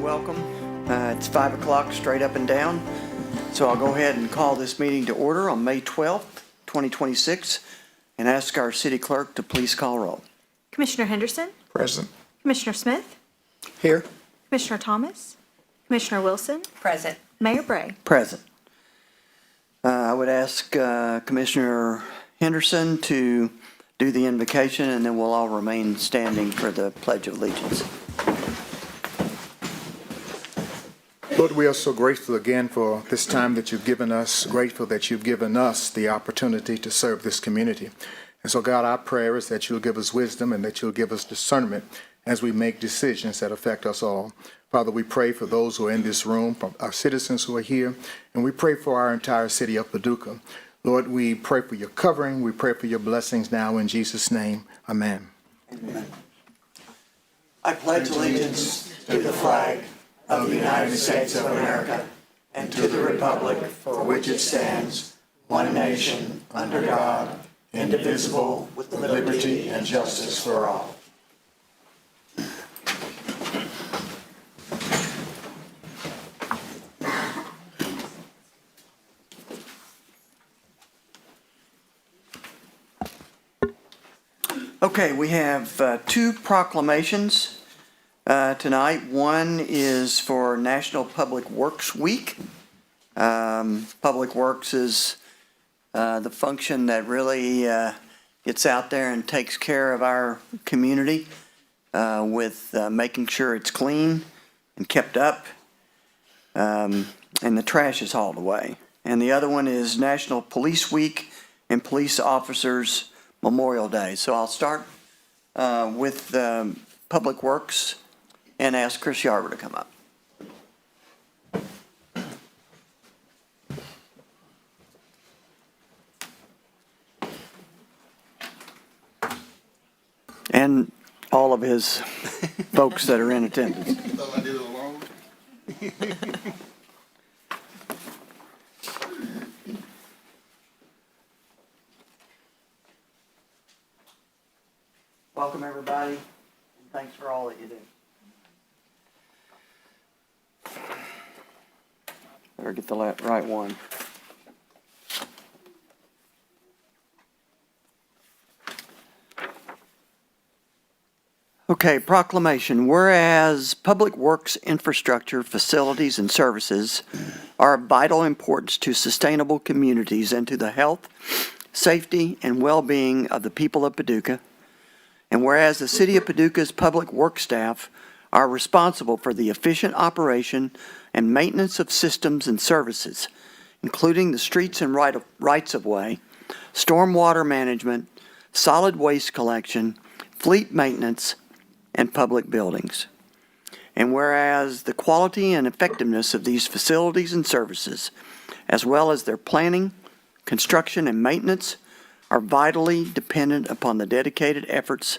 and welcome. It's 5 o'clock straight up and down. So I'll go ahead and call this meeting to order on May 12th, 2026, and ask our city clerk to please call roll. Commissioner Henderson? Present. Commissioner Smith? Here. Commissioner Thomas? Commissioner Wilson? Present. Mayor Bray? Present. I would ask Commissioner Henderson to do the invocation, and then we'll all remain standing for the Pledge of Allegiance. Lord, we are so grateful again for this time that you've given us, grateful that you've given us the opportunity to serve this community. And so, God, our prayer is that you'll give us wisdom and that you'll give us discernment as we make decisions that affect us all. Father, we pray for those who are in this room, for our citizens who are here, and we pray for our entire city of Paducah. Lord, we pray for your covering. We pray for your blessings now in Jesus' name. Amen. Amen. I pledge allegiance to the flag of the United States of America and to the republic for which it stands, one nation, under God, indivisible, with liberty and justice for all. Okay, we have two proclamations tonight. One is for National Public Works Week. Public Works is the function that really gets out there and takes care of our community with making sure it's clean and kept up, and the trash is hauled away. And the other one is National Police Week and Police Officers Memorial Day. So I'll start with Public Works and ask Chris Yarber to come up. And all of his folks that are in attendance. Thought I did it alone. Welcome, everybody, and thanks for all that you do. Better get the right one. Okay, proclamation. Whereas public works infrastructure, facilities, and services are of vital importance to sustainable communities and to the health, safety, and well-being of the people of Paducah, and whereas the City of Paducah's public works staff are responsible for the efficient operation and maintenance of systems and services, including the streets and rights-of-way, stormwater management, solid waste collection, fleet maintenance, and public buildings. And whereas the quality and effectiveness of these facilities and services, as well as their planning, construction, and maintenance, are vitally dependent upon the dedicated efforts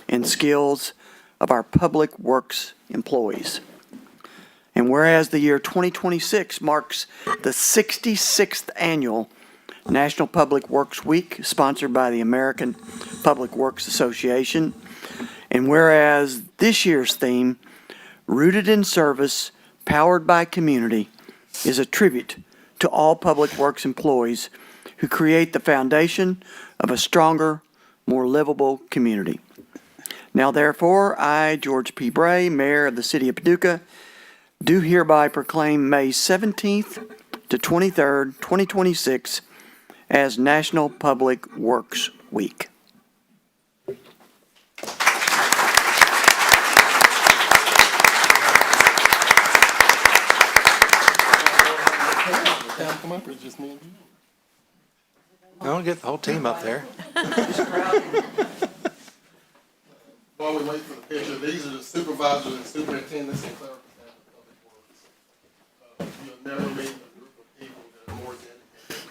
and skills of our public works employees. And whereas the year 2026 marks the 66th annual National Public Works Week, sponsored by the American Public Works Association, and whereas this year's theme, Rooted in Service, Powered by Community, is a tribute to all public works employees who create the foundation of a stronger, more livable community. Now therefore, I, George P. Bray, Mayor of the City of Paducah, do hereby proclaim May 17th to 23rd, 2026 as National Public Works Week. Come up, or just me and you? I'll get the whole team up there. While we wait for the picture, these are the supervisors and superintendents and clerical staff of public works. You'll never meet a group of people that are more dedicated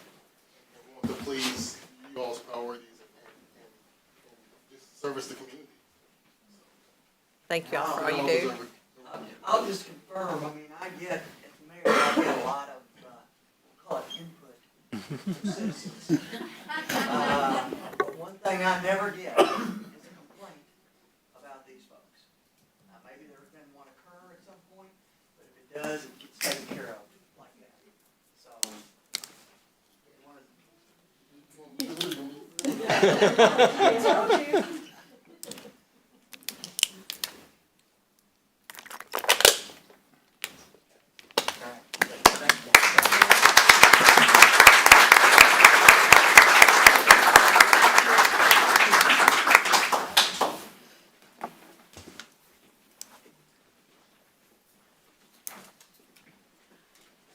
and want to please you all's priorities and just service the community. Thank you all for all you do. I'll just confirm, I mean, I get, as mayor, I get a lot of, we'll call it input from citizens. But one thing I never get is a complaint about these folks. Maybe there's been one occur at some point, it does, it gets taken care of like that. So,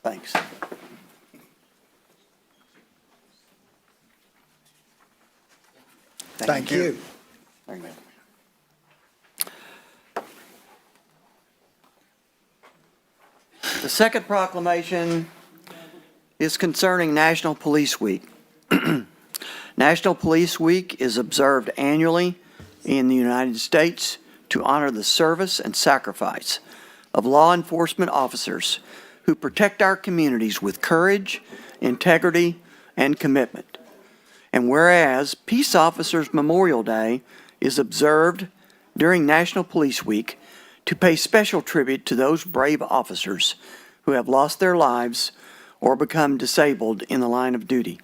thanks. Thank you. There you go. The second proclamation is concerning National Police Week. National Police Week is observed annually in the United States to honor the service and sacrifice of law enforcement officers who protect our communities with courage, integrity, and commitment. And whereas Peace Officers Memorial Day is observed during National Police Week to pay special tribute to those brave officers who have lost their lives or become disabled in the line of duty.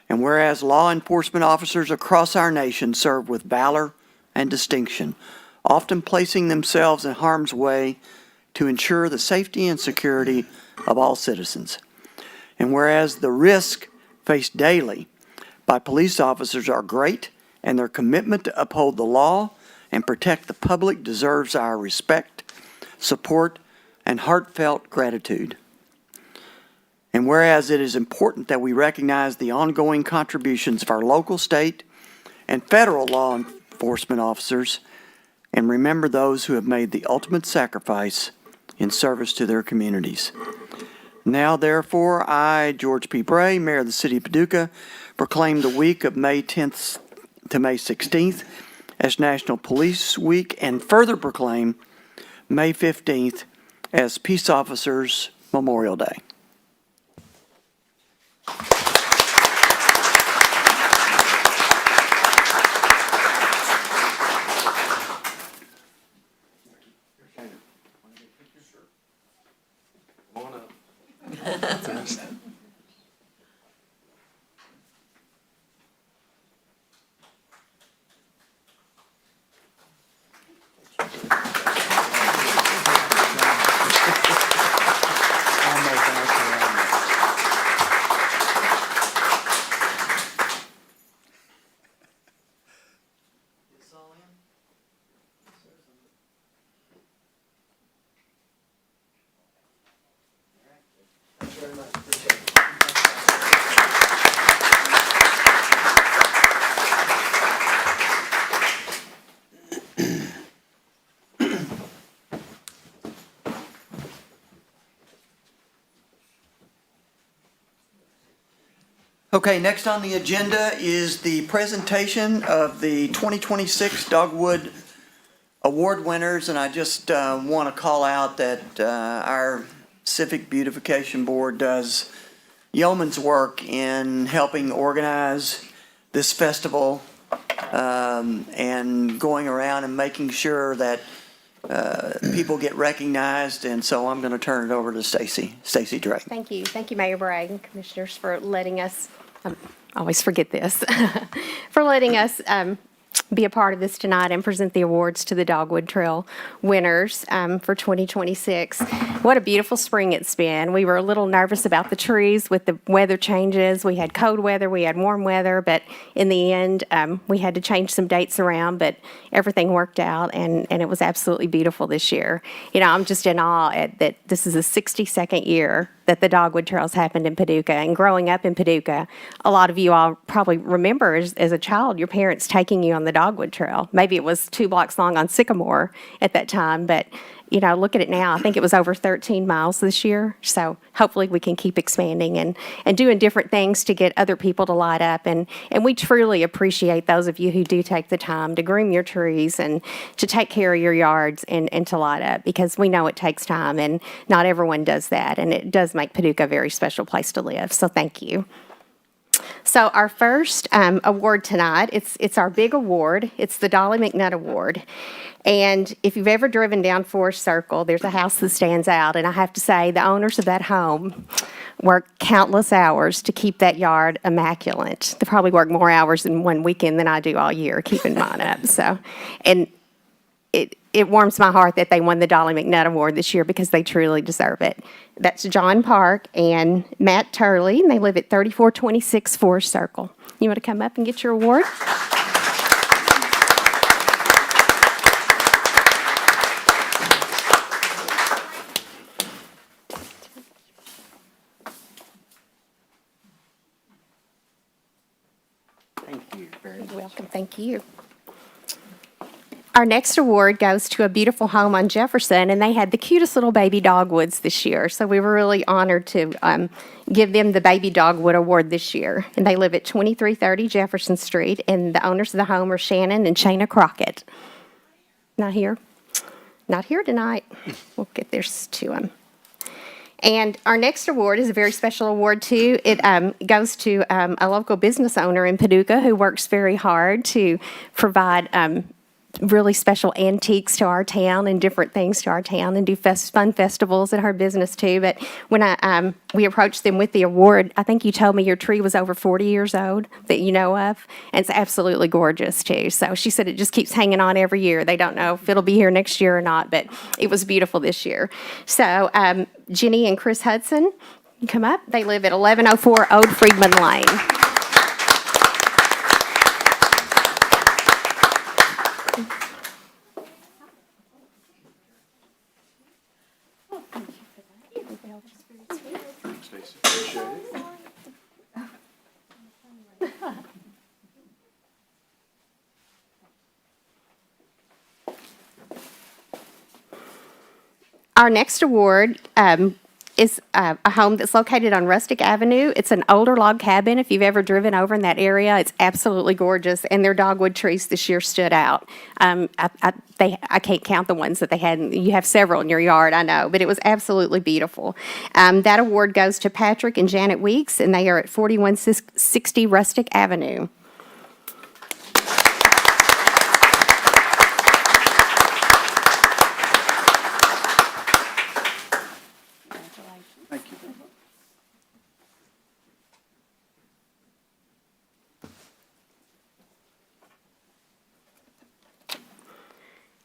And whereas law enforcement officers across our nation serve with valor and distinction, often placing themselves in harm's way to ensure the safety and security of all citizens. And whereas the risk faced daily by police officers are great, and their commitment to uphold the law and protect the public deserves our respect, support, and heartfelt gratitude. And whereas it is important that we recognize the ongoing contributions of our local, state, and federal law enforcement officers, and remember those who have made the ultimate sacrifice in service to their communities. Now, therefore, I, George P. Bray, Mayor of the City of Paducah, proclaim the week of May 10th to May 16th as National Police Week, and further proclaim May 15th as Peace Officers Memorial Day. Come on up. Okay, next on the agenda is the presentation of the 2026 Dogwood Award winners, and I just want to call out that our Civic Beautification Board does yeoman's work in helping organize this festival and going around and making sure that people get recognized, and so I'm going to turn it over to Stacy Drake. Thank you. Thank you, Mayor Bragg and Commissioners, for letting us, I always forget this, for letting us be a part of this tonight and present the awards to the Dogwood Trail winners for 2026. What a beautiful spring it's been. We were a little nervous about the trees with the weather changes. We had cold weather, we had warm weather, but in the end, we had to change some dates around, but everything worked out, and it was absolutely beautiful this year. You know, I'm just in awe that this is the 62nd year that the Dogwood Trails happened in Paducah. And growing up in Paducah, a lot of you all probably remember as a child your parents taking you on the Dogwood Trail. Maybe it was 2 blocks long on Sycamore at that time, but you know, look at it now. I think it was over 13 miles this year. So hopefully we can keep expanding and doing different things to get other people to light up. And we truly appreciate those of you who do take the time to groom your trees and to take care of your yards and to light up, because we know it takes time and not everyone does that. And it does make Paducah a very special place to live. So thank you. So our first award tonight, it's our big award. It's the Dolly McNutt Award. And if you've ever driven down Forest Circle, there's a house that stands out. And I have to say, the owners of that home work countless hours to keep that yard immaculate. They probably work more hours in one weekend than I do all year keeping mine up. So, and it warms my heart that they won the Dolly McNutt Award this year because they truly deserve it. That's John Park and Matt Turley, and they live at 3426 Forest Circle. You want to come up and get your award? Thank you very much. You're welcome. Thank you. Our next award goes to a beautiful home on Jefferson, and they had the cutest little baby dogwoods this year. So we were really honored to give them the Baby Dogwood Award this year. And they live at 2330 Jefferson Street, and the owners of the home are Shannon and Shayna Crockett. Not here? Not here tonight. We'll get theirs to them. And our next award is a very special award, too. It goes to a local business owner in Paducah who works very hard to provide really special antiques to our town and different things to our town and do fun festivals at her business, too. But when we approached them with the award, I think you told me your tree was over 40 years old that you know of. And it's absolutely gorgeous, too. So she said it just keeps hanging on every year. They don't know if it'll be here next year or not, but it was beautiful this year. So Jenny and Chris Hudson, you come up. They live at 1104 Old Friedman Lane. Our next award is a home that's located on Rustic Avenue. It's an older log cabin. If you've ever driven over in that area, it's absolutely gorgeous. And their dogwood trees this year stood out. I can't count the ones that they had. You have several in your yard, I know, but it was absolutely beautiful. That award goes to Patrick and Janet Weeks, and they are at 4160 Rustic Avenue. Thank you very much.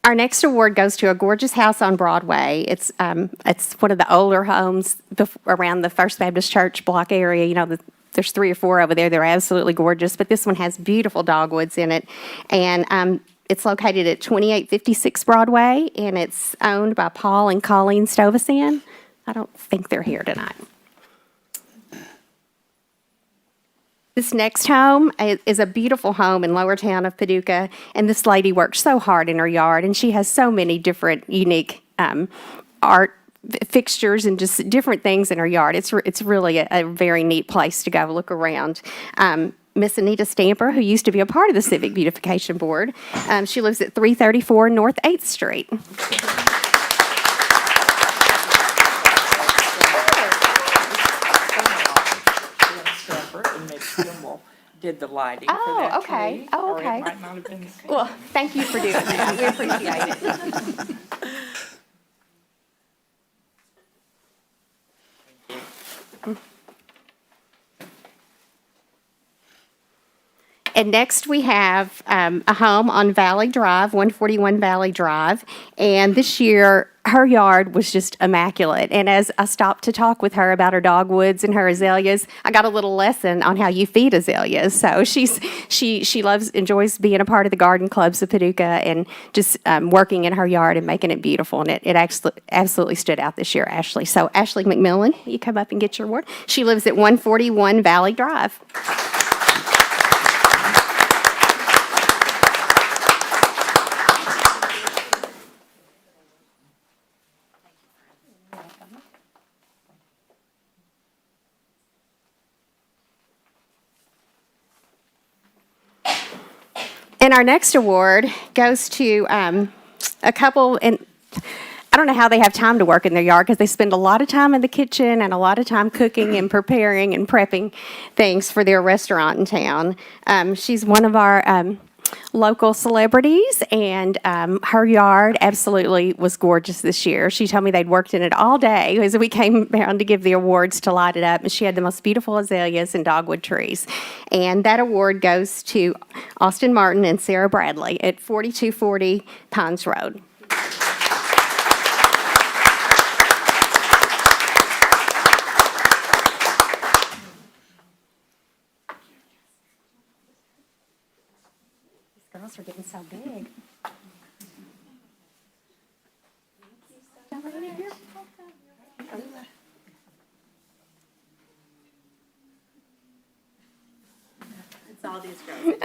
Our next award goes to a gorgeous house on Broadway. It's one of the older homes around the First Baptist Church block area. You know, there's 3 or 4 over there. They're absolutely gorgeous, but this one has beautiful dogwoods in it. And it's located at 2856 Broadway, and it's owned by Paul and Colleen Stovacin. I don't think they're here tonight. This next home is a beautiful home in Lower Town of Paducah, and this lady works so hard in her yard, and she has so many different unique art fixtures and just different things in her yard. It's really a very neat place to go look around. Miss Anita Stamper, who used to be a part of the Civic Beautification Board, she lives at 334 North 8th Street. Did the lighting for that okay. tree. Oh, Or okay. it might not have been the same. Well, thank you for doing that. We appreciate it. And next we have a home on Valley Drive, 141 Valley Drive. And this year, her yard was just immaculate. And as I stopped to talk with her about her dogwoods and her azaleas, I got a little lesson on how you feed azaleas. So she enjoys being a part of the garden clubs of Paducah and just working in her yard and making it beautiful. And it absolutely stood out this year, Ashley. So Ashley McMillan, you come up and get your award. She lives at 141 Valley Drive. And our next award goes to a couple, and I don't know how they have time to work in their yard because they spend a lot of time in the kitchen and a lot of time cooking and preparing and prepping things for their restaurant in town. She's one of our local celebrities, and her yard absolutely was gorgeous this year. She told me they'd worked in it all day as we came around to give the awards to light it up, and she had the most beautiful azaleas and dogwood trees. And that award goes to Austin Martin and Sarah Bradley at 4240 Pines Road. Girls are getting so big. It's all these girls.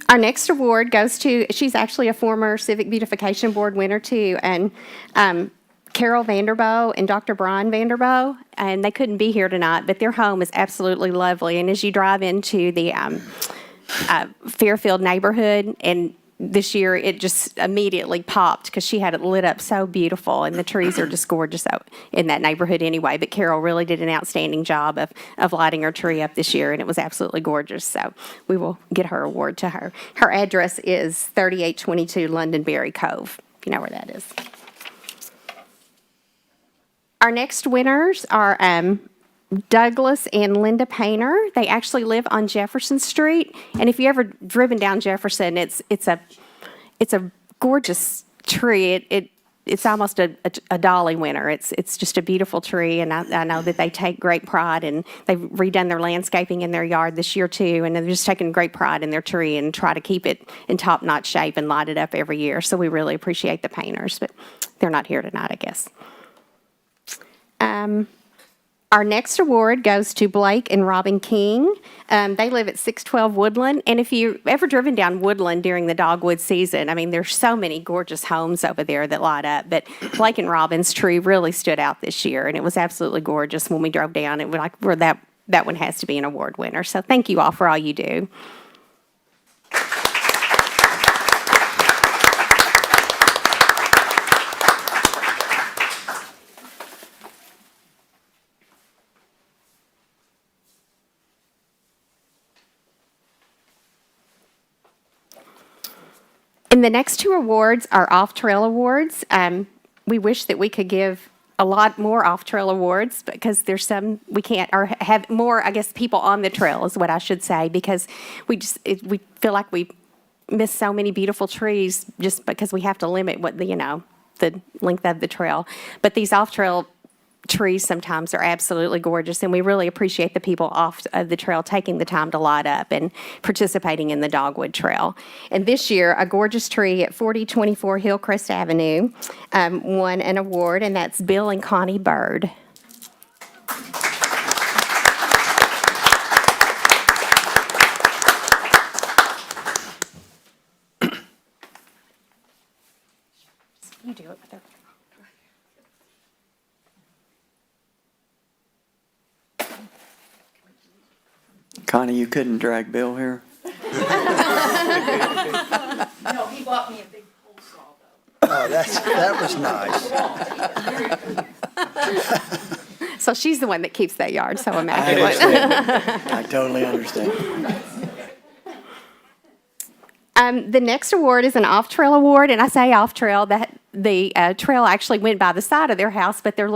Our next award goes to, she's actually a former Civic Beautification Board winner too, and Carol Vanderboe and Dr. Brian Vanderboe, and they couldn't be here tonight, but their home is absolutely lovely. And as you drive into the Fairfield neighborhood, and this year it just immediately popped because she had it lit up so beautiful, and the trees are just gorgeous out in that neighborhood anyway. But Carol really did an outstanding job of lighting her tree up this year, and it was absolutely gorgeous. So we will get her award to her. Her address is 3822 Londonderry Cove, if you know where that is. Our next winners are Douglas and Linda Painter. They actually live on Jefferson Street, and if you ever driven down Jefferson, it's a gorgeous tree. It's almost a Dolly winner. It's just a beautiful tree, and I know that they take great pride, and they've redone their landscaping in their yard this year too, and they're just taking great pride in their tree and try to keep it in top-notch shape and light it up every year. So we really appreciate the painters, but they're not here tonight, I guess. Our next award goes to Blake and Robin King. They live at 612 Woodland, and if you've ever driven down Woodland during the dogwood season, I mean, there's so many gorgeous homes over there that light up, but Blake and Robin's tree really stood out this year, and it was absolutely gorgeous when we drove down. It was like, that one has to be an award winner, so thank you all for all you do. And the next two awards are off-trail awards. We wish that we could give a lot more off-trail awards because there's some we can't, or have more, I guess, people on the trail is what I should say, because we feel like we miss so many beautiful trees just because we have to limit what the length of the trail. But these off-trail trees sometimes are absolutely gorgeous, and we really appreciate the people off of the trail taking the time to light up and participating in the Dogwood Trail. And this year, a gorgeous tree at 4024 Hillcrest Avenue won an award, and that's Bill and Connie Bird. You do it with her. Connie, you couldn't drag Bill here? No, he bought me a big coleslaw, though. Oh, that was nice. So she's the one that keeps that yard so immaculate. I totally understand. The next award is an off-trail award, and I say off-trail that the trail actually went by the side of their house, but their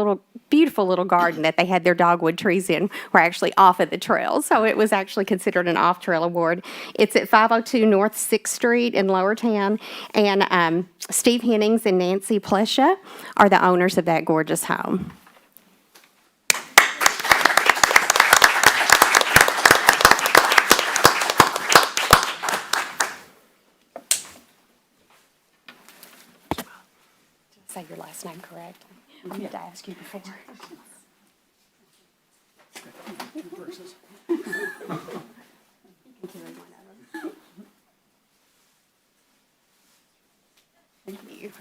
beautiful little garden that they had their dogwood trees in were actually off of the trail, so it was actually considered an off-trail award. It's at 502 North 6th Street in Lower Town, and Steve Hennings and Nancy Plesha are the owners of that gorgeous home. Say your last name correct. I meant to ask you before. Thank you.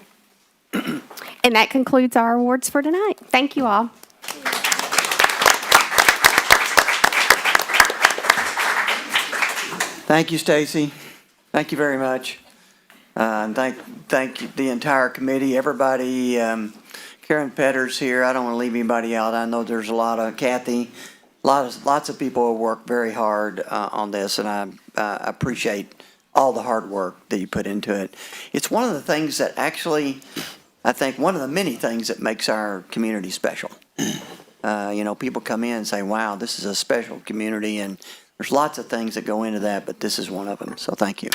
And that concludes our awards for tonight. Thank you all. Thank you, Stacy. Thank you very much. And thank the entire committee, everybody. Karen Petter's here. I don't want to leave anybody out. I know there's a lot of Kathy, lots of people who work very hard on this, and I appreciate all the hard work that you put into it. It's one of the things that actually, I think, one of the many things that makes our community special. People come in and say, wow, this is a special community, and there's lots of things that go into that, but this is one of them. So thank you.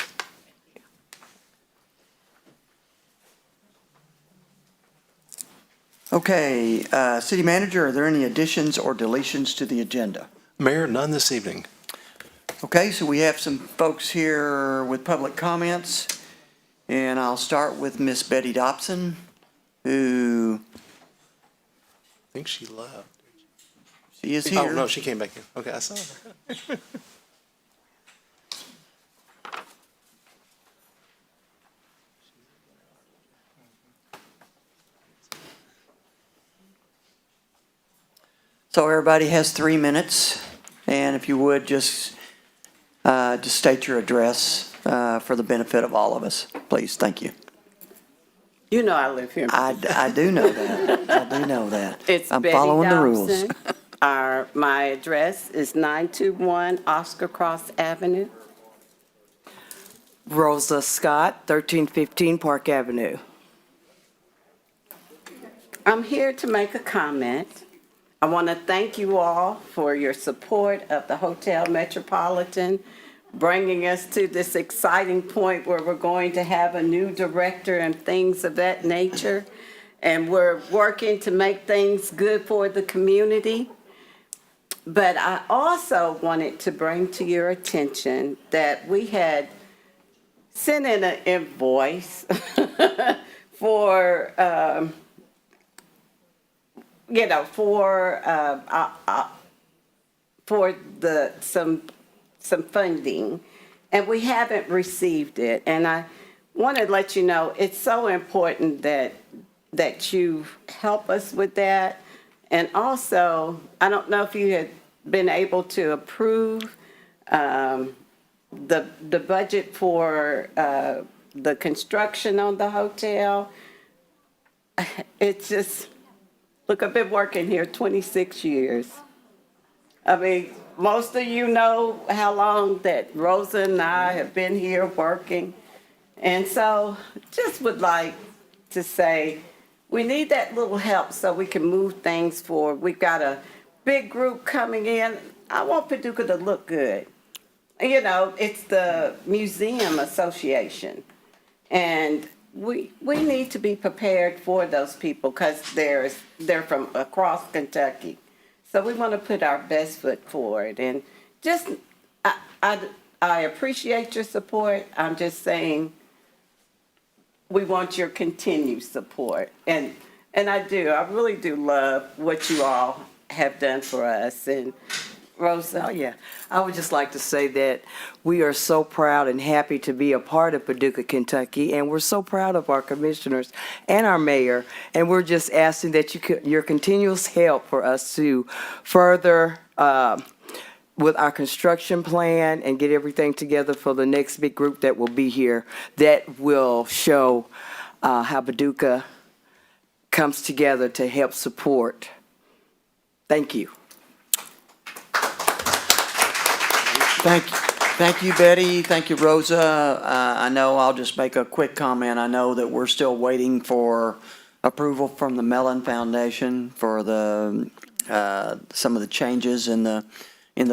Okay, City Manager, are there any additions or deletions to the agenda? Mayor, none this evening. Okay, so we have some folks here with public comments, and I'll start with Miss Betty Dobson, who, I think she left. she is here. Oh, no, she came back in. Okay, I saw her. So everybody has 3 minutes, and if you would, just state your address for the benefit of all of us, please. Thank you. You know I live here. I do know that. I do know that. It's I'm Betty following the rules. Dobson. My address is 921 Oscar Cross Avenue. Rosa Scott, 1315 Park Avenue. I'm here to make a comment. I want to thank you all for your support of the Hotel Metropolitan, bringing us to this exciting point where we're going to have a new director and things of that nature. And we're working to make things good for the community. But I also wanted to bring to your attention that we had sent in an invoice for some funding, and we haven't received it. And I want to let you know it's so important that you help us with that. And also, I don't know if you had been able to approve the budget for the construction on the hotel. It's just, look, I've been working here 26 years. I mean, most of you know how long that Rosa and I have been here working. And so just would like to say, we need that little help so we can move things forward. We've got a big group coming in. I want Paducah to look good. It's the Museum Association. And we need to be prepared for those people because they're from across Kentucky. So we want to put our best foot forward. And just, I appreciate your support. I'm just saying we want your continued support. And I do. I really do love what you all have done for us. And Rosa? Oh, yeah. I would just like to say that we are so proud and happy to be a part of Paducah, Kentucky, and we're so proud of our commissioners and our mayor, and we're just asking that your continuous help for us to further with our construction plan and get everything together for the next big group that will be here that will show how Paducah comes together to help support. Thank you. Thank you, Betty. Thank you, Rosa. I know I'll just make a quick comment. I know that we're still waiting for approval from the Mellon Foundation for the some of the changes in the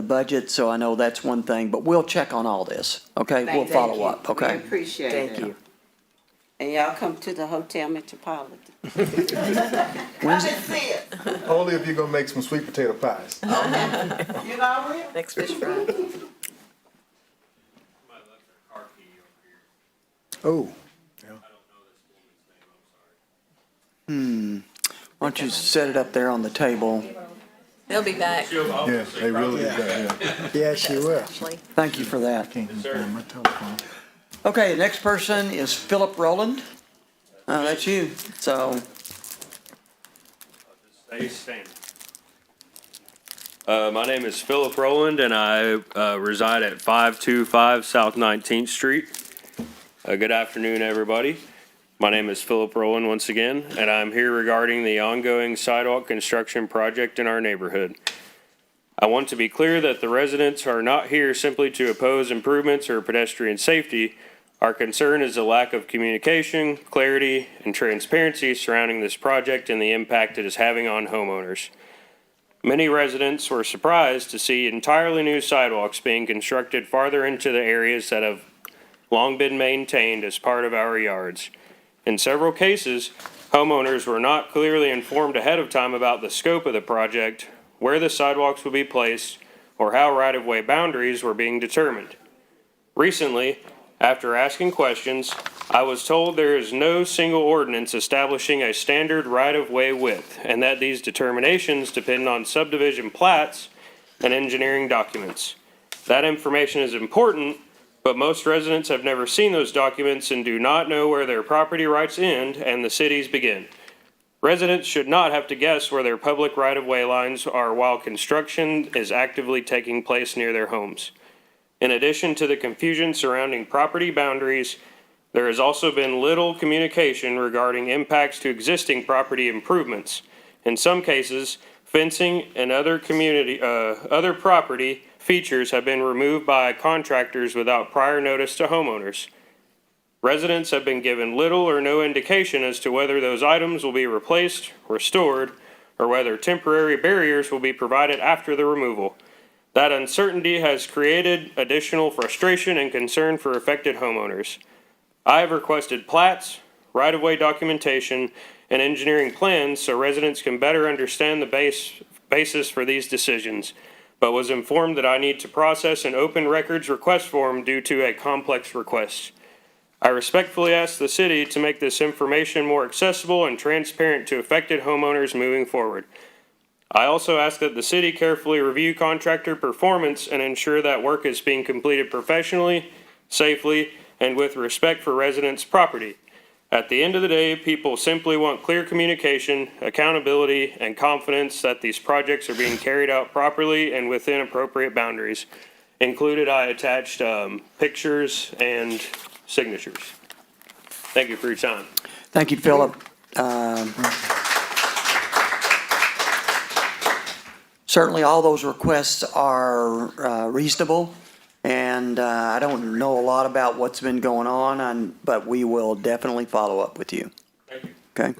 budget. So I know that's one thing, but we'll check on all this. Okay, we'll follow up. We Okay. appreciate it. Thank you. And y'all come to the Hotel Metropolitan. Only if you're gonna make some sweet potato pies. You know I will. Next fish fry. Oh, Why don't you set it up there on the table? They'll be back. yeah, they really do that, yeah. Yeah, she will. Thank you for that. Can't even find my telephone. Okay, the next person is Philip Rowland. That's you. So, Stay standing. My name is Philip Rowland, and I reside at 525 South 19th Street. Good afternoon, everybody. My name is Philip Rowland once again, and I'm here regarding the ongoing sidewalk construction project in our neighborhood. I want to be clear that the residents are not here simply to oppose improvements or pedestrian safety. Our concern is the lack of communication, clarity, and transparency surrounding this project and the impact it is having on homeowners. Many residents were surprised to see entirely new sidewalks being constructed farther into the areas that have long been maintained as part of our yards. In several cases, homeowners were not clearly informed ahead of time about the scope of the project, where the sidewalks would be placed, or how right-of-way boundaries were being determined. Recently, after asking questions, I was told there is no single ordinance establishing a standard right-of-way width, and that these determinations depend on subdivision plats and engineering documents. That information is important, but most residents have never seen those documents and do not know where their property rights end and the city's begin. Residents should not have to guess where their public right-of-way lines are while construction is actively taking place near their homes. In addition to the confusion surrounding property boundaries, there has also been little communication regarding impacts to existing property improvements. In some cases, fencing and other property features have been removed by contractors without prior notice to homeowners. Residents have been given little or no indication as to whether those items will be replaced, restored, or whether temporary barriers will be provided after the removal. That uncertainty has created additional frustration and concern for affected homeowners. I have requested plats, right-of-way documentation, and engineering plans so residents can better understand the basis for these decisions, but was informed that I need to process an open records request form due to a complex request. I respectfully ask the city to make this information more accessible and transparent to affected homeowners moving forward. I also ask that the city carefully review contractor performance and ensure that work is being completed professionally, safely, and with respect for residents' property. At the end of the day, people simply want clear communication, accountability, and confidence that these projects are being carried out properly and within appropriate boundaries. Included, I attached pictures and signatures. Thank you for your time. Thank you, Philip. Certainly, all those requests are reasonable, and I don't know a lot about what's been going on, but we will definitely follow up with you. Thank you. Okay?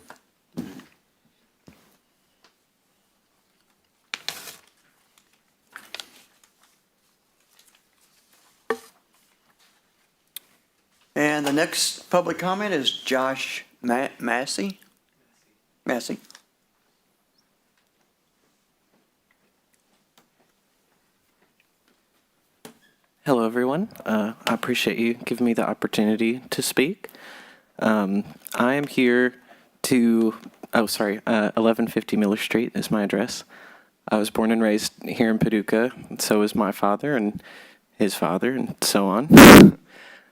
And the next public comment is Josh Massey. Massey. Hello, everyone. I appreciate you giving me the opportunity to speak. I am here to, 1150 Miller Street is my address. I was born and raised here in Paducah, and so is my father and his father, and so on.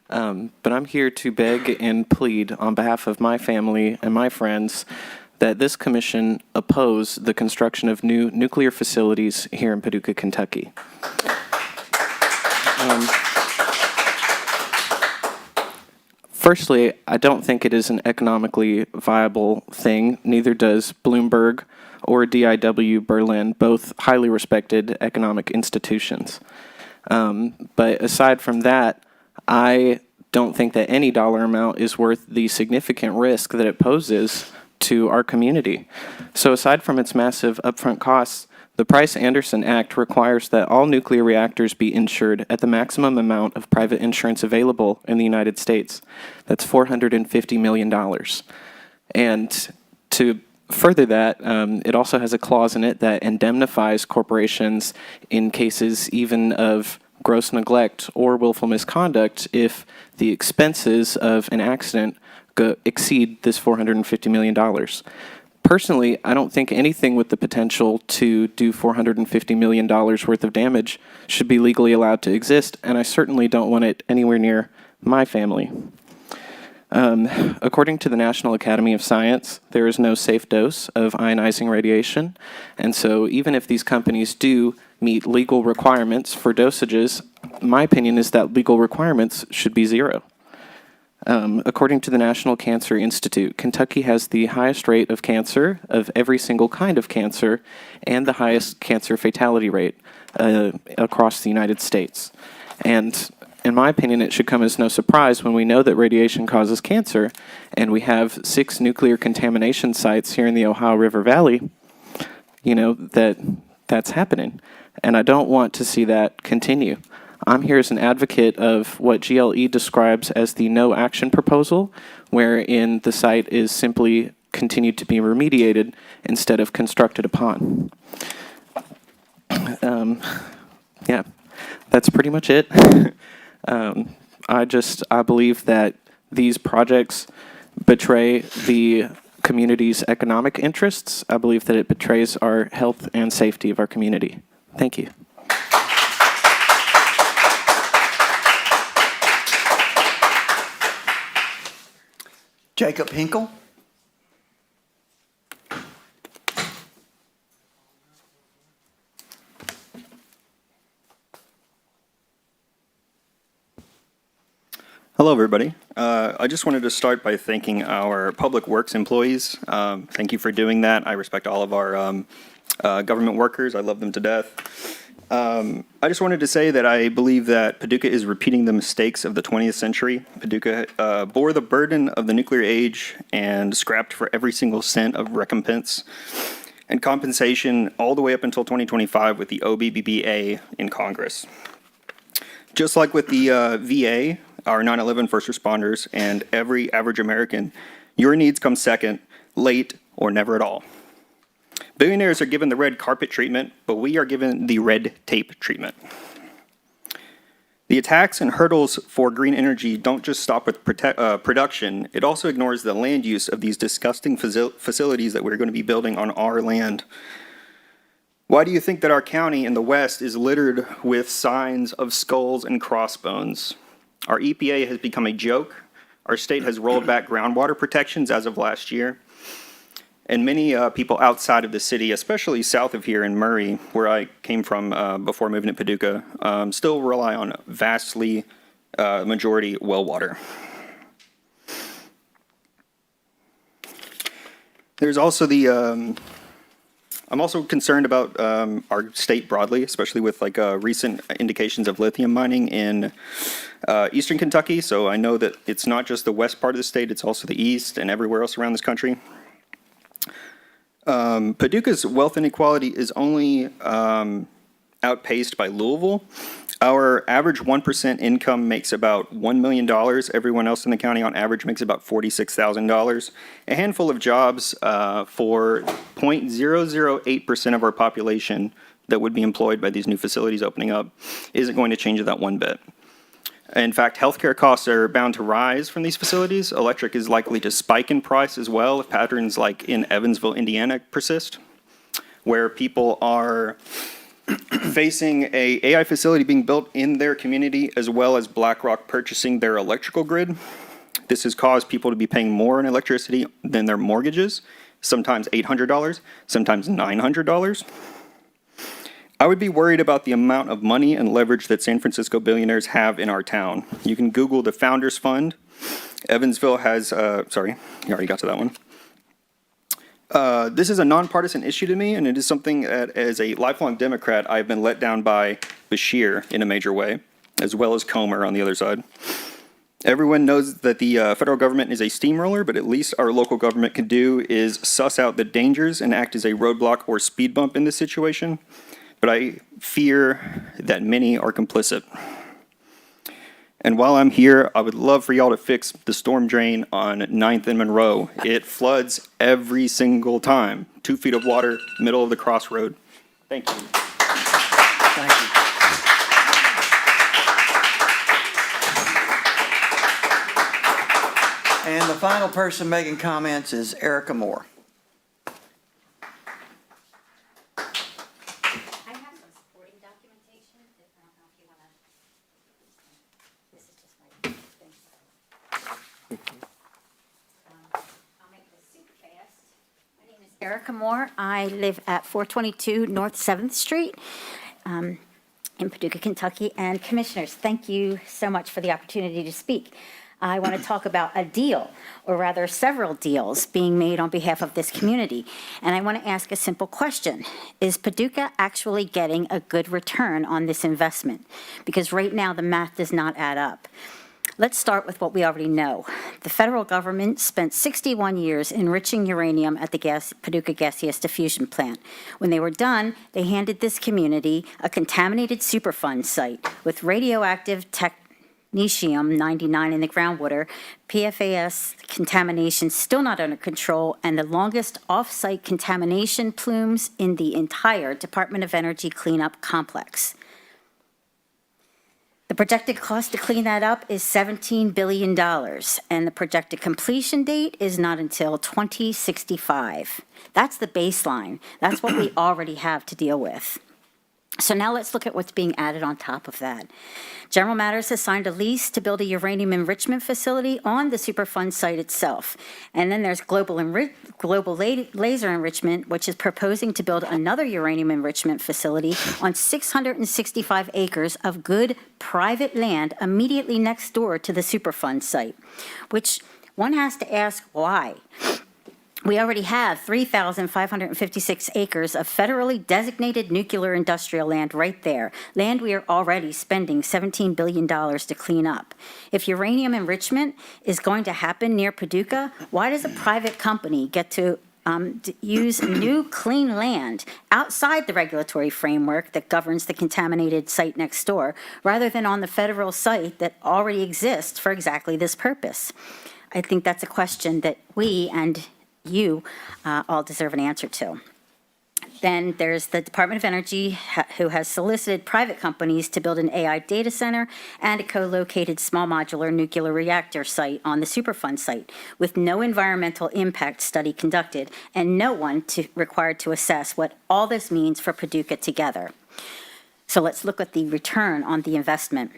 But I'm here to beg and plead on behalf of my family and my friends that this commission oppose the construction of new nuclear facilities here in Paducah, Kentucky. Firstly, I don't think it is an economically viable thing. Neither does Bloomberg or DIW Berlin, both highly respected economic institutions. But aside from that, I don't think that any dollar amount is worth the significant risk that it poses to our community. So aside from its massive upfront costs, the Price-Anderson Act requires that all nuclear reactors be insured at the maximum amount of private insurance available in the United States. That's $450 million. And to further that, it also has a clause in it that indemnifies corporations in cases even of gross neglect or willful misconduct if the expenses of an accident exceed this $450 million. Personally, I don't think anything with the potential to do $450 million worth of damage should be legally allowed to exist, and I certainly don't want it anywhere near my family. According to the National Academy of Science, there is no safe dose of ionizing radiation, and so even if these companies do meet legal requirements for dosages, my opinion is that legal requirements should be zero. According to the National Cancer Institute, Kentucky has the highest rate of cancer of every single kind of cancer and the highest cancer fatality rate across the United States. And in my opinion, it should come as no surprise when we know that radiation causes cancer, and we have 6 nuclear contamination sites here in the Ohio River Valley, that's happening. And I don't want to see that continue. I'm here as an advocate of what GLE describes as the no action proposal, wherein the site is simply continued to be remediated instead of constructed upon. Yeah, that's pretty much it. I believe that these projects betray the community's economic interests. I believe that it betrays our health and safety of our community. Thank you. Jacob Hinkle. Hello, everybody. I just wanted to start by thanking our Public Works employees. Thank you for doing that. I respect all of our government workers. I love them to death. I just wanted to say that I believe that Paducah is repeating the mistakes of the 20th century. Paducah bore the burden of the nuclear age and scrapped for every single cent of recompense and compensation all the way up until 2025 with the OBBBA in Congress. Just like with the VA, our 9/11 first responders, and every average American, your needs come second, late, or never at all. Billionaires are given the red carpet treatment, but we are given the red tape treatment. The attacks and hurdles for green energy don't just stop with production, it also ignores the land use of these disgusting facilities that we're going to be building on our land. Why do you think that our county in the west is littered with signs of skulls and crossbones? Our EPA has become a joke. Our state has rolled back groundwater protections as of last year. And many people outside of the city, especially south of here in Murray, where I came from before moving to Paducah, still rely on vastly majority well water. There's also the, I'm also concerned about our state broadly, especially with recent indications of lithium mining in eastern Kentucky. So I know that it's not just the west part of the state, it's also the east and everywhere else around this country. Paducah's wealth inequality is only outpaced by Louisville. Our average 1% income makes about $1 million. Everyone else in the county on average makes about $46,000. A handful of jobs for 0.008% of our population that would be employed by these new facilities opening up isn't going to change that one bit. In fact, healthcare costs are bound to rise from these facilities. Electric is likely to spike in price as well if patterns like in Evansville, Indiana persist, where people are facing a AI facility being built in their community as well as BlackRock purchasing their electrical grid. This has caused people to be paying more in electricity than their mortgages, sometimes $800, sometimes $900. I would be worried about the amount of money and leverage that San Francisco billionaires have in our town. You can Google the Founders Fund. Evansville has, sorry, you already got to that one. This is a nonpartisan issue to me, and it is something that, as a lifelong Democrat, I've been let down by Beshear in a major way, as well as Comer on the other side. Everyone knows that the federal government is a steamroller, but at least our local government can do is suss out the dangers and act as a roadblock or speed bump in this situation. But I fear that many are complicit. And while I'm here, I would love for y'all to fix the storm drain on 9th and Monroe. It floods every single time. 2 feet of water, middle of the crossroad. Thank you. Thank you. And the final person making comments is Erica Moore. Erica Moore. I live at 422 North 7th Street in Paducah, Kentucky. And Commissioners, thank you so much for the opportunity to speak. I want to talk about a deal, or rather several deals being made on behalf of this community. And I want to ask a simple question. Is Paducah actually getting a good return on this investment? Because right now the math does not add up. Let's start with what we already know. The federal government spent 61 years enriching uranium at the Paducah Gaseous Diffusion Plant. When they were done, they handed this community a contaminated Superfund site with radioactive technetium-99 in the groundwater, PFAS contamination still not under control, and the longest off-site contamination plumes in the entire Department of Energy cleanup complex. The projected cost to clean that up is $17 billion, and the projected completion date is not until 2065. That's the baseline. That's what we already have to deal with. So now let's look at what's being added on top of that. General Matters has signed a lease to build a uranium enrichment facility on the Superfund site itself. And then there's Global Laser Enrichment, which is proposing to build another uranium enrichment facility on 665 acres of good private land immediately next door to the Superfund site, which one has to ask why. We already have 3,556 acres of federally designated nuclear industrial land right there, land we are already spending $17 billion to clean up. If uranium enrichment is going to happen near Paducah, why does a private company get to use new clean land outside the regulatory framework that governs the contaminated site next door, rather than on the federal site that already exists for exactly this purpose? I think that's a question that we and you all deserve an answer to. Then there's the Department of Energy, who has solicited private companies to build an AI data center and a co-located small modular nuclear reactor site on the Superfund site, with no environmental impact study conducted and no one required to assess what all this means for Paducah together. So let's look at the return on the investment.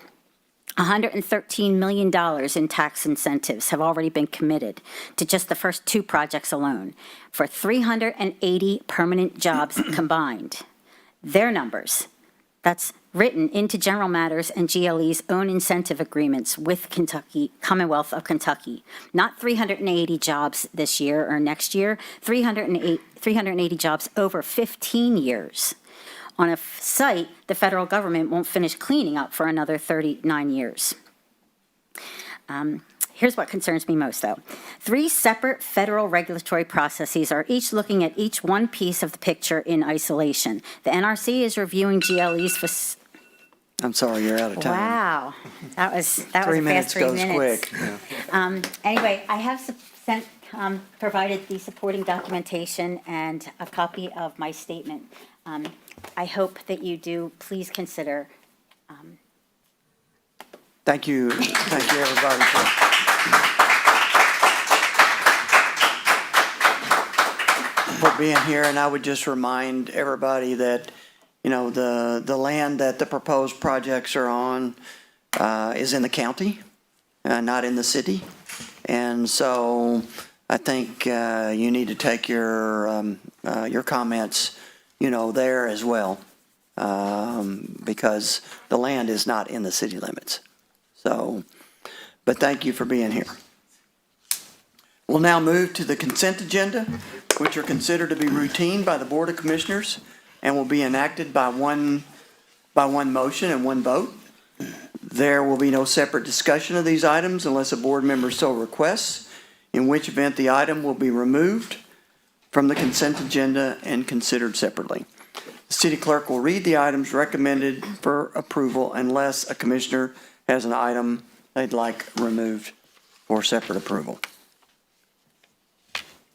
$113 million in tax incentives have already been committed to just the first two projects alone, for 380 permanent jobs combined. Their numbers, that's written into General Matters and GLE's own incentive agreements with Commonwealth of Kentucky. Not 380 jobs this year or next year, 380 jobs over 15 years. On a site the federal government won't finish cleaning up for another 39 years. Here's what concerns me most, though. 3 separate federal regulatory processes are each looking at each one piece of the picture in isolation. The NRC is reviewing GLE's... I'm sorry, you're out of time. Wow, that was a 3 fast minutes 3 goes minutes. quick. Anyway, I have provided the supporting documentation and a copy of my statement. I hope that you do please consider. Thank you, everybody. For being here, and I would just remind everybody that, the land that the proposed projects are on is in the county, not in the city. And so I think you need to take your comments, there as well, because the land is not in the city limits. So, but thank you for being here. We'll now move to the consent agenda, which are considered to be routine by the Board of Commissioners and will be enacted by one motion and one vote. There will be no separate discussion of these items unless a board member so requests, in which event the item will be removed from the consent agenda and considered separately. The city clerk will read the items recommended for approval unless a commissioner has an item they'd like removed for separate approval.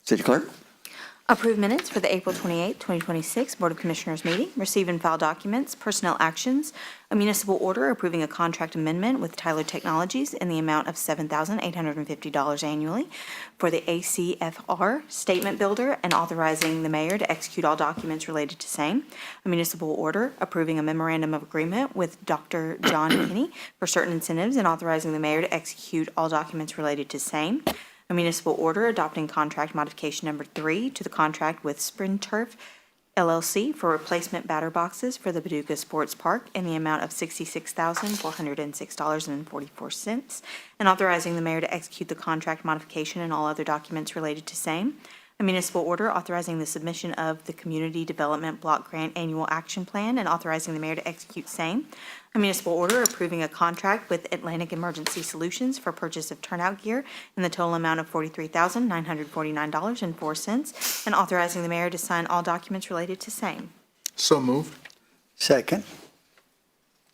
City clerk? Approve minutes for the April 28, 2026 Board of Commissioners meeting. Receive and file documents, personnel actions, a municipal order approving a contract amendment with Tyler Technologies in the amount of $7,850 annually for the ACFR statement builder and authorizing the mayor to execute all documents related to same. A municipal order approving a memorandum of agreement with Dr. John Kinney for certain incentives and authorizing the mayor to execute all documents related to same. A municipal order adopting contract modification number 3 to the contract with Sprinturf LLC for replacement batter boxes for the Paducah Sports Park in the amount of $66,406.44, and authorizing the mayor to execute the contract modification and all other documents related to same. A municipal order authorizing the submission of the Community Development Block Grant Annual Action Plan and authorizing the mayor to execute same. A municipal order approving a contract with Atlantic Emergency Solutions for purchase of turnout gear in the total amount of $43,949.04, and authorizing the mayor to sign all documents related to same. So moved. Second.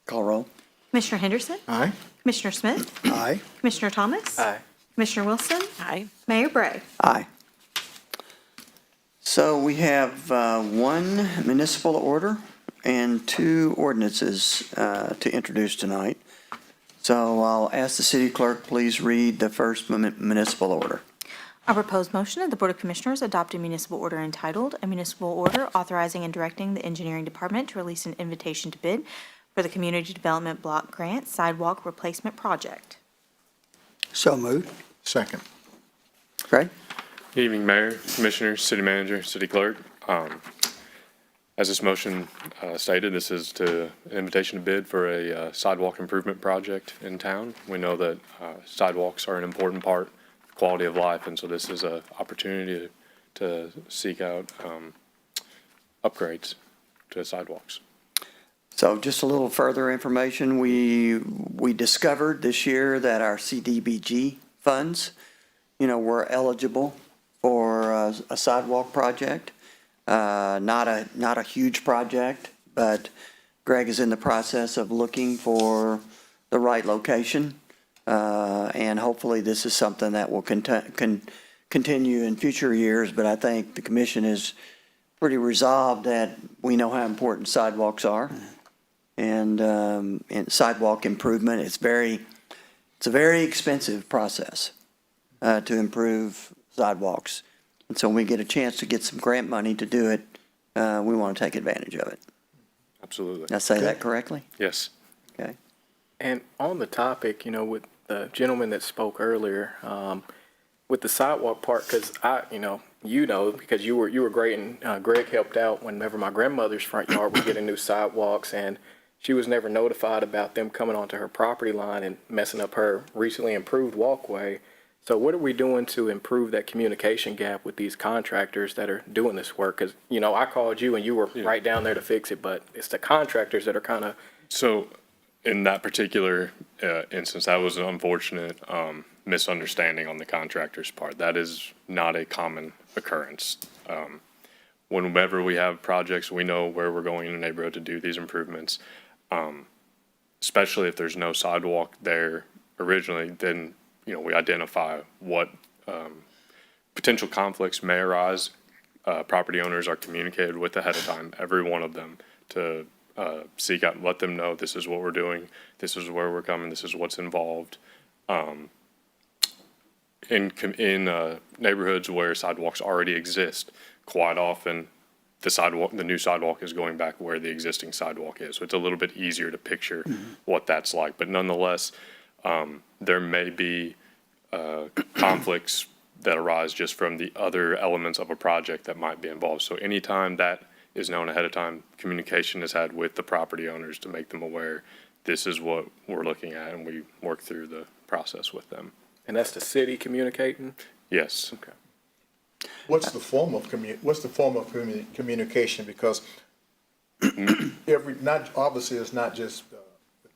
Call roll. Commissioner Henderson? Aye. Commissioner Smith? Aye. Commissioner Thomas? Aye. Commissioner Wilson? Aye. Mayor Bray? Aye. So we have one municipal order and two ordinances to introduce tonight. So I'll ask the city clerk, please read the first municipal order. A proposed motion of the Board of Commissioners adopt a municipal order entitled, "A Municipal Order Authorizing and Directing the Engineering Department to Release an Invitation to Bid for the Community Development Block Grant Sidewalk Replacement Project." So moved. Second. Craig? Good evening, Mayor, Commissioners, City Manager, City Clerk. As this motion stated, this is an invitation to bid for a sidewalk improvement project in town. We know that sidewalks are an important part of quality of life, and so this is an opportunity to seek out upgrades to sidewalks. So just a little further information, we discovered this year that our CDBG funds, were eligible for a sidewalk project. Not a huge project, but Greg is in the process of looking for the right location. And hopefully this is something that will continue in future years, but I think the commission is pretty resolved that we know how important sidewalks are. And sidewalk improvement, it's a very expensive process to improve sidewalks. And so when we get a chance to get some grant money to do it, we want to take advantage of it. Absolutely. Did I say that correctly? Yes. Okay. And on the topic, with the gentleman that spoke earlier, with the sidewalk part, because because you were great, and Greg helped out whenever my grandmother's front yard was getting new sidewalks, and she was never notified about them coming onto her property line and messing up her recently improved walkway. So what are we doing to improve that communication gap with these contractors that are doing this work? Because, I called you and you were right down there to fix it, but it's the contractors that are kind of. So in that particular instance, that was an unfortunate misunderstanding on the contractor's part. That is not a common occurrence. Whenever we have projects, we know where we're going in the neighborhood to do these improvements, especially if there's no sidewalk there originally, then we identify what potential conflicts may arise. Property owners are communicated with ahead of time, every one of them, to seek out and let them know this is what we're doing, this is where we're coming, this is what's involved. In neighborhoods where sidewalks already exist, quite often the new sidewalk is going back where the existing sidewalk is. So it's a little bit easier to picture what that's like. But nonetheless, there may be conflicts that arise just from the other elements of a project that might be involved. So anytime that is known ahead of time, communication is had with the property owners to make them aware this is what we're looking at, and we work through the process with them. And that's the city communicating? Yes. Okay. What's the form of communication? Because obviously it's not just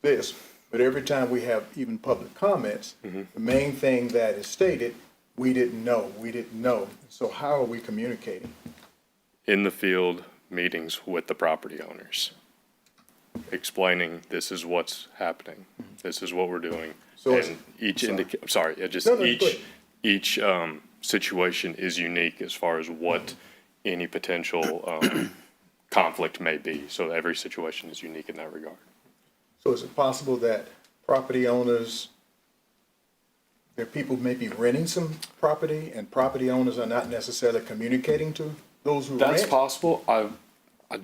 this, but every time we have even public comments, the main thing that is stated, we didn't know. So how are we communicating? In the field meetings with the property owners, explaining this is what's happening, this is what we're doing. So and each situation is unique as far as what any potential conflict may be. So every situation is unique in that regard. So is it possible that property owners, there are people maybe renting some property and property owners are not necessarily communicating to those who rent? That's possible. I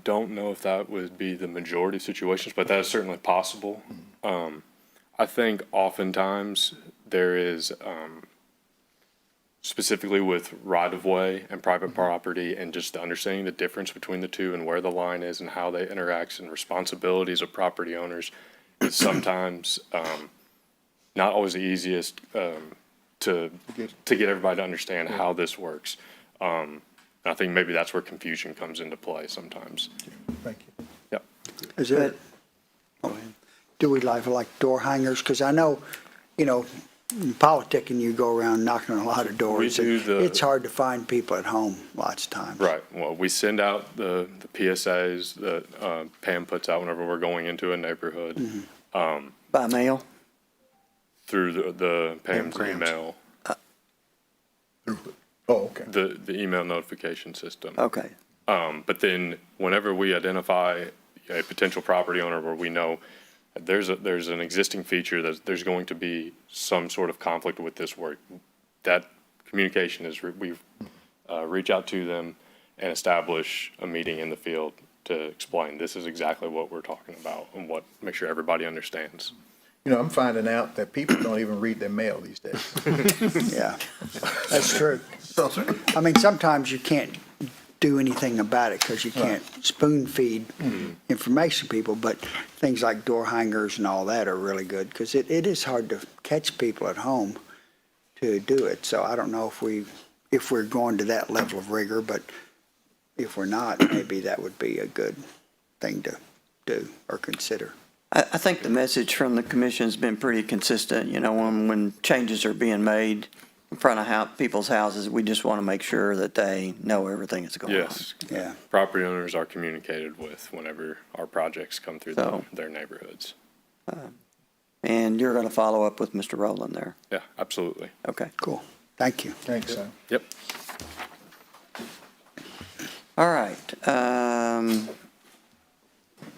don't know if that would be the majority of situations, but that is certainly possible. I think oftentimes there is specifically with right-of-way and private property, and just understanding the difference between the two and where the line is and how they interact and responsibilities of property owners is sometimes not always the easiest to get everybody to understand how this works. I think maybe that's where confusion comes into play sometimes. Thank you. Yep. Is it, do we like door hangers? Because I know, in politicking, you go around knocking on a lot of doors. We do It's hard to find people at home lots of times. Right. Well, we send out the PSAs that Pam puts out whenever we're going into a neighborhood. By mail? Through the Pam's email, Oh, okay. the email notification system. Okay. But then whenever we identify a potential property owner where we know there's an existing feature that there's going to be some sort of conflict with this work, that communication is, we reach out to them and establish a meeting in the field to explain this is exactly what we're talking about and make sure everybody understands. I'm finding out that people don't even read their mail these days. Yeah, that's true. I mean, sometimes you can't do anything about it because you can't spoon feed information to people, but things like door hangers and all that are really good because it is hard to catch people at home to do it. So I don't know if we're going to that level of rigor, but if we're not, maybe that would be a good thing to do or consider. I think the message from the commission has been pretty consistent, when changes are being made in front of people's houses, we just want to make sure that they know everything that's going on. Yes. Yeah. Property owners are communicated with whenever our projects come through their neighborhoods. And you're going to follow up with Mr. Rowland there? Yeah, absolutely. Okay. Cool. Thank you. Thanks, sir. Yep. All right.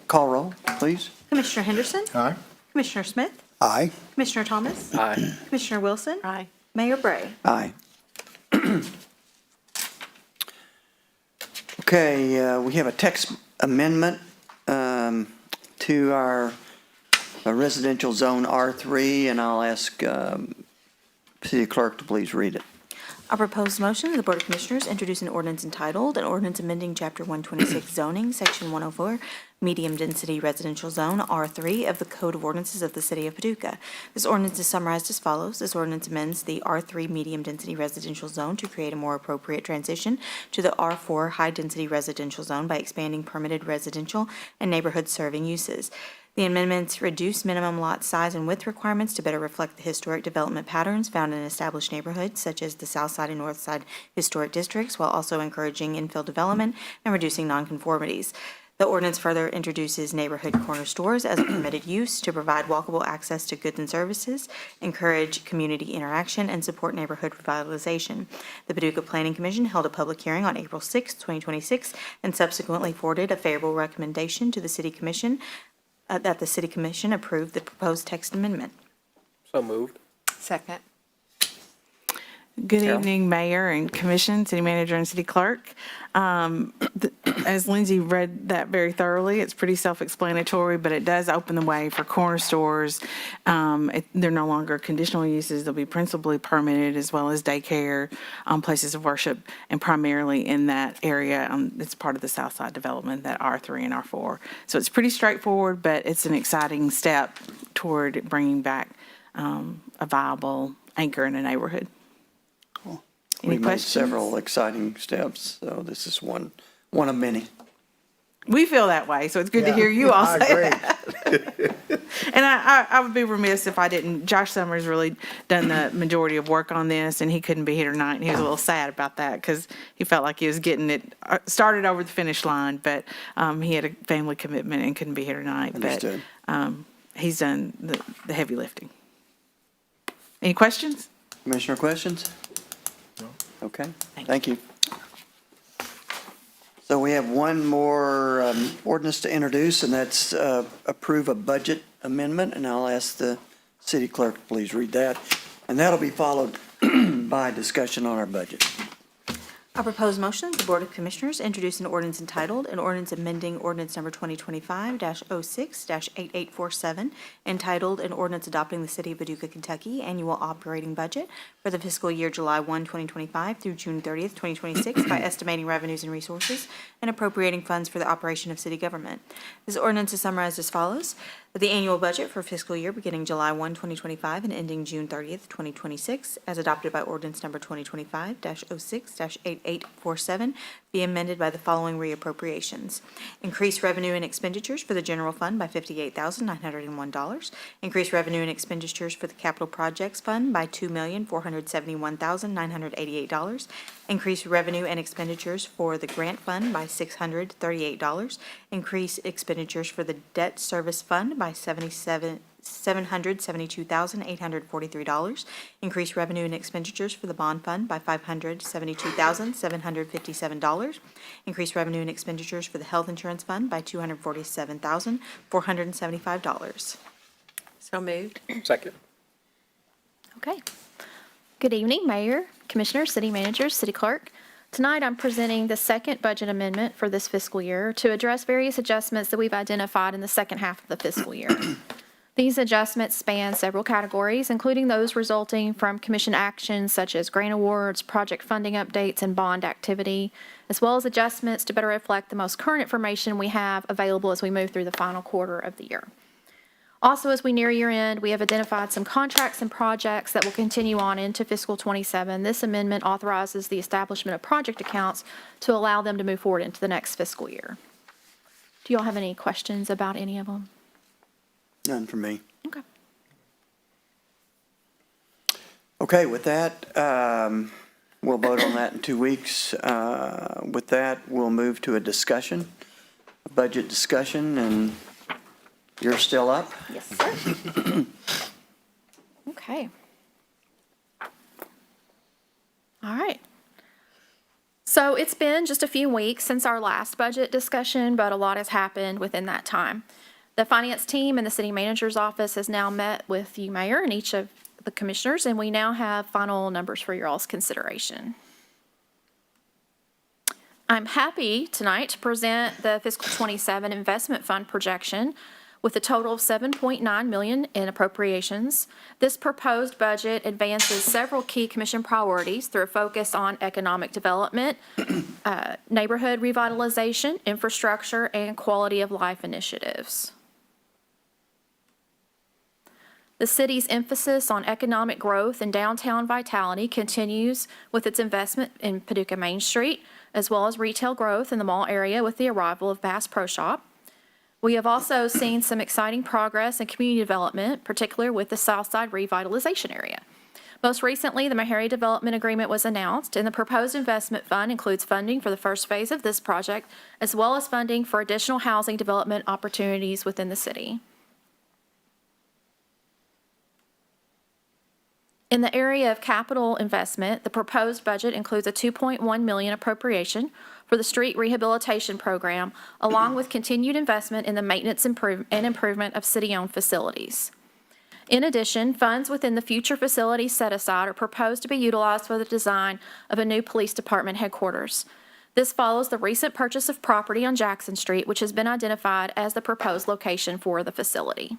Call roll, please. Commissioner Henderson? Aye. Commissioner Smith? Aye. Commissioner Thomas? Aye. Commissioner Wilson? Aye. Mayor Bray? Aye. Okay, we have a text amendment to our residential zone R3, and I'll ask City Clerk to please read it. A proposed motion of the Board of Commissioners introduce an ordinance entitled, an ordinance amending Chapter 126 zoning, Section 104, medium-density residential zone, R3 of the Code of Ordinances of the City of Paducah. This ordinance is summarized as follows. This ordinance amends the R3 medium-density residential zone to create a more appropriate transition to the R4 high-density residential zone by expanding permitted residential and neighborhood-serving uses. The amendments reduce minimum lot size and width requirements to better reflect the historic development patterns found in established neighborhoods such as the South Side and North Side historic districts, while also encouraging infill development and reducing nonconformities. The ordinance further introduces neighborhood corner stores as a permitted use to provide walkable access to goods and services, encourage community interaction, and support neighborhood revitalization. The Paducah Planning Commission held a public hearing on April 6, 2026, and subsequently forwarded a favorable recommendation to the City Commission that the City Commission approve the proposed text amendment. So moved. Second. Good Carol? evening, Mayor and Commission, City Manager and City Clerk. As Lindsay read that very thoroughly, it's pretty self-explanatory, but it does open the way for corner stores. They're no longer conditional uses. They'll be principally permitted, as well as daycare, places of worship, and primarily in that area. It's part of the South Side development, that R3 and R4. So it's pretty straightforward, but it's an exciting step toward bringing back a viable anchor in a neighborhood. We made questions? several exciting steps, so this is one of many. We feel that way, so it's good to hear you all I say agree. that. And I would be remiss if I didn't. Josh Summers really done the majority of work on this, and he couldn't be here tonight, and he was a little sad about that because he felt like he was getting it started over the finish line, but he had a family commitment and couldn't be here tonight. Understood. But he's done the heavy lifting. Any questions? Commissioner, questions? No. Okay, thank you. So we have one more ordinance to introduce, and that's approve a budget amendment, and I'll ask the city clerk to please read that. And that'll be followed by discussion on our budget. I propose motion that the Board of Commissioners introduce an ordinance entitled, an ordinance amending ordinance number 2025-06-8847, entitled, an ordinance adopting the City of Paducah, Kentucky annual operating budget for the fiscal year July 1, 2025 through June 30th, 2026 by estimating revenues and resources and appropriating funds for the operation of city government. This ordinance is summarized as follows. That the annual budget for fiscal year beginning July 1, 2025 and ending June 30th, 2026, as adopted by ordinance number 2025-06-8847, be amended by the following reappropriations. Increase revenue and expenditures for the general fund by $58,901. Increase revenue and expenditures for the capital projects fund by $2,471,988. Increase revenue and expenditures for the grant fund by $638. Increase expenditures for the debt service fund by $772,843. Increase revenue and expenditures for the bond fund by $572,757. Increase revenue and expenditures for the health insurance fund by $247,475. So moved. Second. Okay. Good evening, Mayor, Commissioners, City Managers, City Clerk. Tonight, I'm presenting the second budget amendment for this fiscal year to address various adjustments that we've identified in the second half of the fiscal year. These adjustments span several categories, including those resulting from commission actions such as grant awards, project funding updates, and bond activity, as well as adjustments to better reflect the most current information we have available as we move through the final quarter of the year. Also, as we near year end, we have identified some contracts and projects that will continue on into fiscal 27. This amendment authorizes the establishment of project accounts to allow them to move forward into the next fiscal year. Do you all have any questions about any of them? None from me. Okay. Okay, with that, we'll vote on that in 2 weeks. With that, we'll move to a discussion, a budget discussion, and you're still up? Yes, sir. Okay. All right. So it's been just a few weeks since our last budget discussion, but a lot has happened within that time. The finance team and the city manager's office has now met with you, Mayor, and each of the commissioners, and we now have final numbers for your all's consideration. I'm happy tonight to present the fiscal 27 investment fund projection with a total of $7.9 million in appropriations. This proposed budget advances several key commission priorities through a focus on economic development, neighborhood revitalization, infrastructure, and quality of life initiatives. The city's emphasis on economic growth and downtown vitality continues with its investment in Paducah Main Street, as well as retail growth in the mall area with the arrival of Bass Pro Shop. We have also seen some exciting progress in community development, particularly with the Southside revitalization area. Most recently, the Meharry Development Agreement was announced, and the proposed investment fund includes funding for the first phase of this project, as well as funding for additional housing development opportunities within the city. In the area of capital investment, the proposed budget includes a $2.1 million appropriation for the street rehabilitation program, along with continued investment in the maintenance and improvement of city-owned facilities. In addition, funds within the future facilities set aside are proposed to be utilized for the design of a new police department headquarters. This follows the recent purchase of property on Jackson Street, which has been identified as the proposed location for the facility.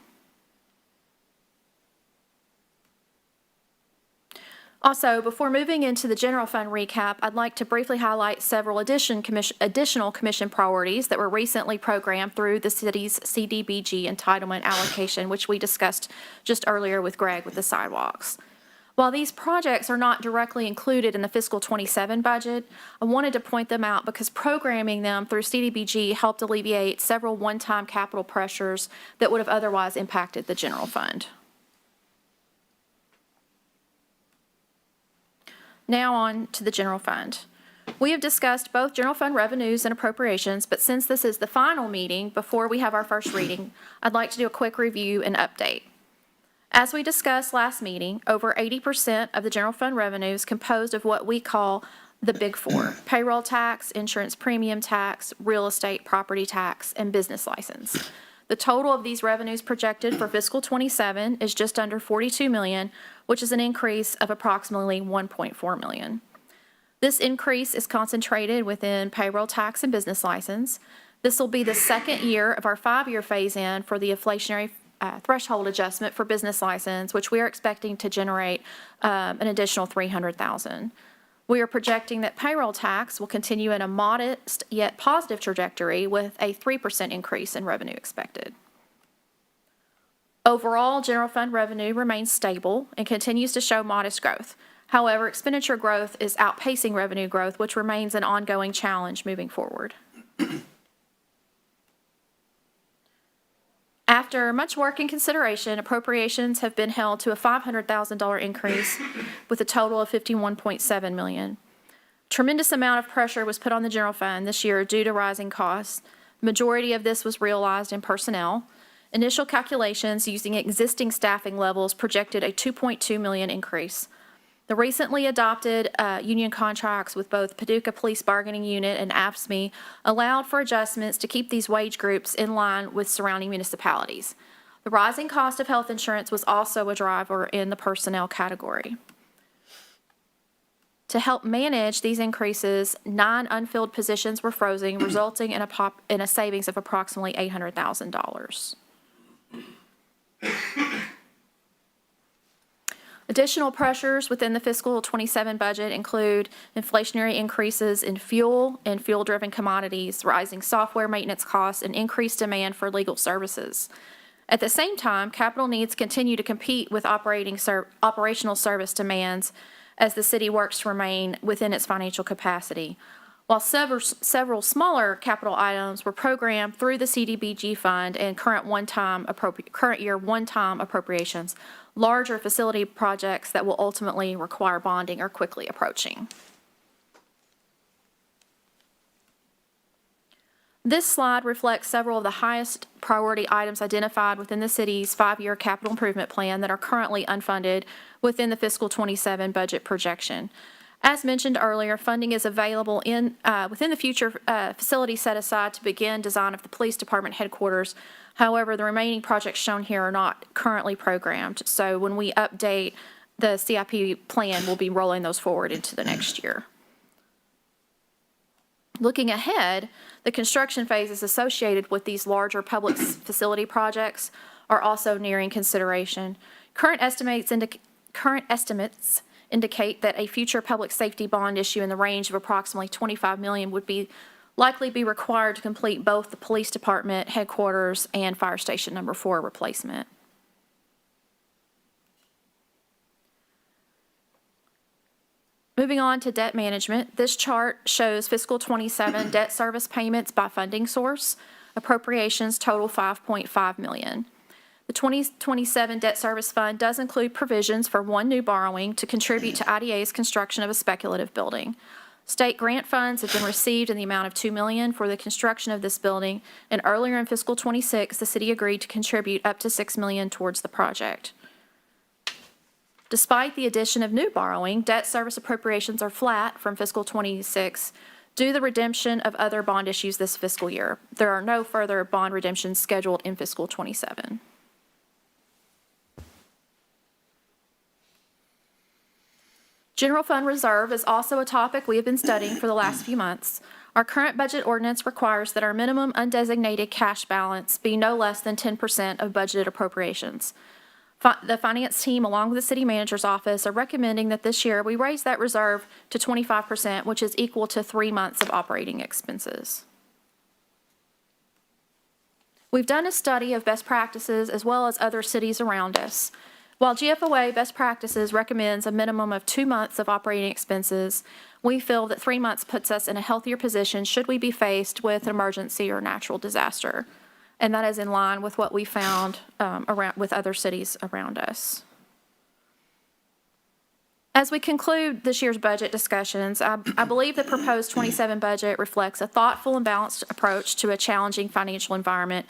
Also, before moving into the general fund recap, I'd like to briefly highlight several additional commission priorities that were recently programmed through the city's CDBG entitlement allocation, which we discussed just earlier with Greg with the sidewalks. While these projects are not directly included in the fiscal 27 budget, I wanted to point them out because programming them through CDBG helped alleviate several one-time capital pressures that would have otherwise impacted the general fund. Now on to the general fund. We have discussed both general fund revenues and appropriations, but since this is the final meeting before we have our first reading, I'd like to do a quick review and update. As we discussed last meeting, over 80% of the general fund revenue is composed of what we call the Big Four: payroll tax, insurance premium tax, real estate property tax, and business license. The total of these revenues projected for fiscal 27 is just under $42 million, which is an increase of approximately $1.4 million. This increase is concentrated within payroll tax and business license. This will be the second year of our 5-year phase-in for the inflationary threshold adjustment for business license, which we are expecting to generate an additional $300,000. We are projecting that payroll tax will continue in a modest yet positive trajectory with a 3% increase in revenue expected. Overall, general fund revenue remains stable and continues to show modest growth. However, expenditure growth is outpacing revenue growth, which remains an ongoing challenge moving forward. After much work and consideration, appropriations have been held to a $500,000 increase with a total of $51.7 million. Tremendous amount of pressure was put on the general fund this year due to rising costs. Majority of this was realized in personnel. Initial calculations using existing staffing levels projected a $2.2 million increase. The recently adopted union contracts with both Paducah Police Bargaining Unit and AFSCME allowed for adjustments to keep these wage groups in line with surrounding municipalities. The rising cost of health insurance was also a driver in the personnel category. To help manage these increases, 9 unfilled positions were frozen, resulting in a savings of approximately $800,000. Additional pressures within the fiscal 27 budget include inflationary increases in fuel and fuel-driven commodities, rising software maintenance costs, and increased demand for legal services. At the same time, capital needs continue to compete with operational service demands as the city works to remain within its financial capacity. While several smaller capital items were programmed through the CDBG fund and current year one-time appropriations, larger facility projects that will ultimately require bonding are quickly approaching. This slide reflects several of the highest priority items identified within the city's 5-year capital improvement plan that are currently unfunded within the fiscal 27 budget projection. As mentioned earlier, funding is available within the future facility set aside to begin design of the police department headquarters. However, the remaining projects shown here are not currently programmed. So when we update the CIP plan, we'll be rolling those forward into the next year. Looking ahead, the construction phases associated with these larger public facility projects are also nearing consideration. Current estimates indicate that a future public safety bond issue in the range of approximately $25 million would likely be required to complete both the police department headquarters and fire station number 4 replacement. Moving on to debt management, this chart shows fiscal 27 debt service payments by funding source. Appropriations total $5.5 million. The 2027 debt service fund does include provisions for 1 new borrowing to contribute to IDA's construction of a speculative building. State grant funds have been received in the amount of $2 million for the construction of this building, and earlier in fiscal 26, the city agreed to contribute up to $6 million towards the project. Despite the addition of new borrowing, debt service appropriations are flat from fiscal 26 due to the redemption of other bond issues this fiscal year. There are no further bond redemptions scheduled in fiscal 27. General fund reserve is also a topic we have been studying for the last few months. Our current budget ordinance requires that our minimum undesignated cash balance be no less than 10% of budgeted appropriations. The finance team, along with the city manager's office, are recommending that this year we raise that reserve to 25%, which is equal to 3 months of operating expenses. We've done a study of best practices as well as other cities around us. While GFOA best practices recommends a minimum of 2 months of operating expenses, we feel that 3 months puts us in a healthier position should we be faced with an emergency or natural disaster. And that is in line with what we found with other cities around us. As we conclude this year's budget discussions, I believe the proposed 27 budget reflects a thoughtful and balanced approach to a challenging financial environment.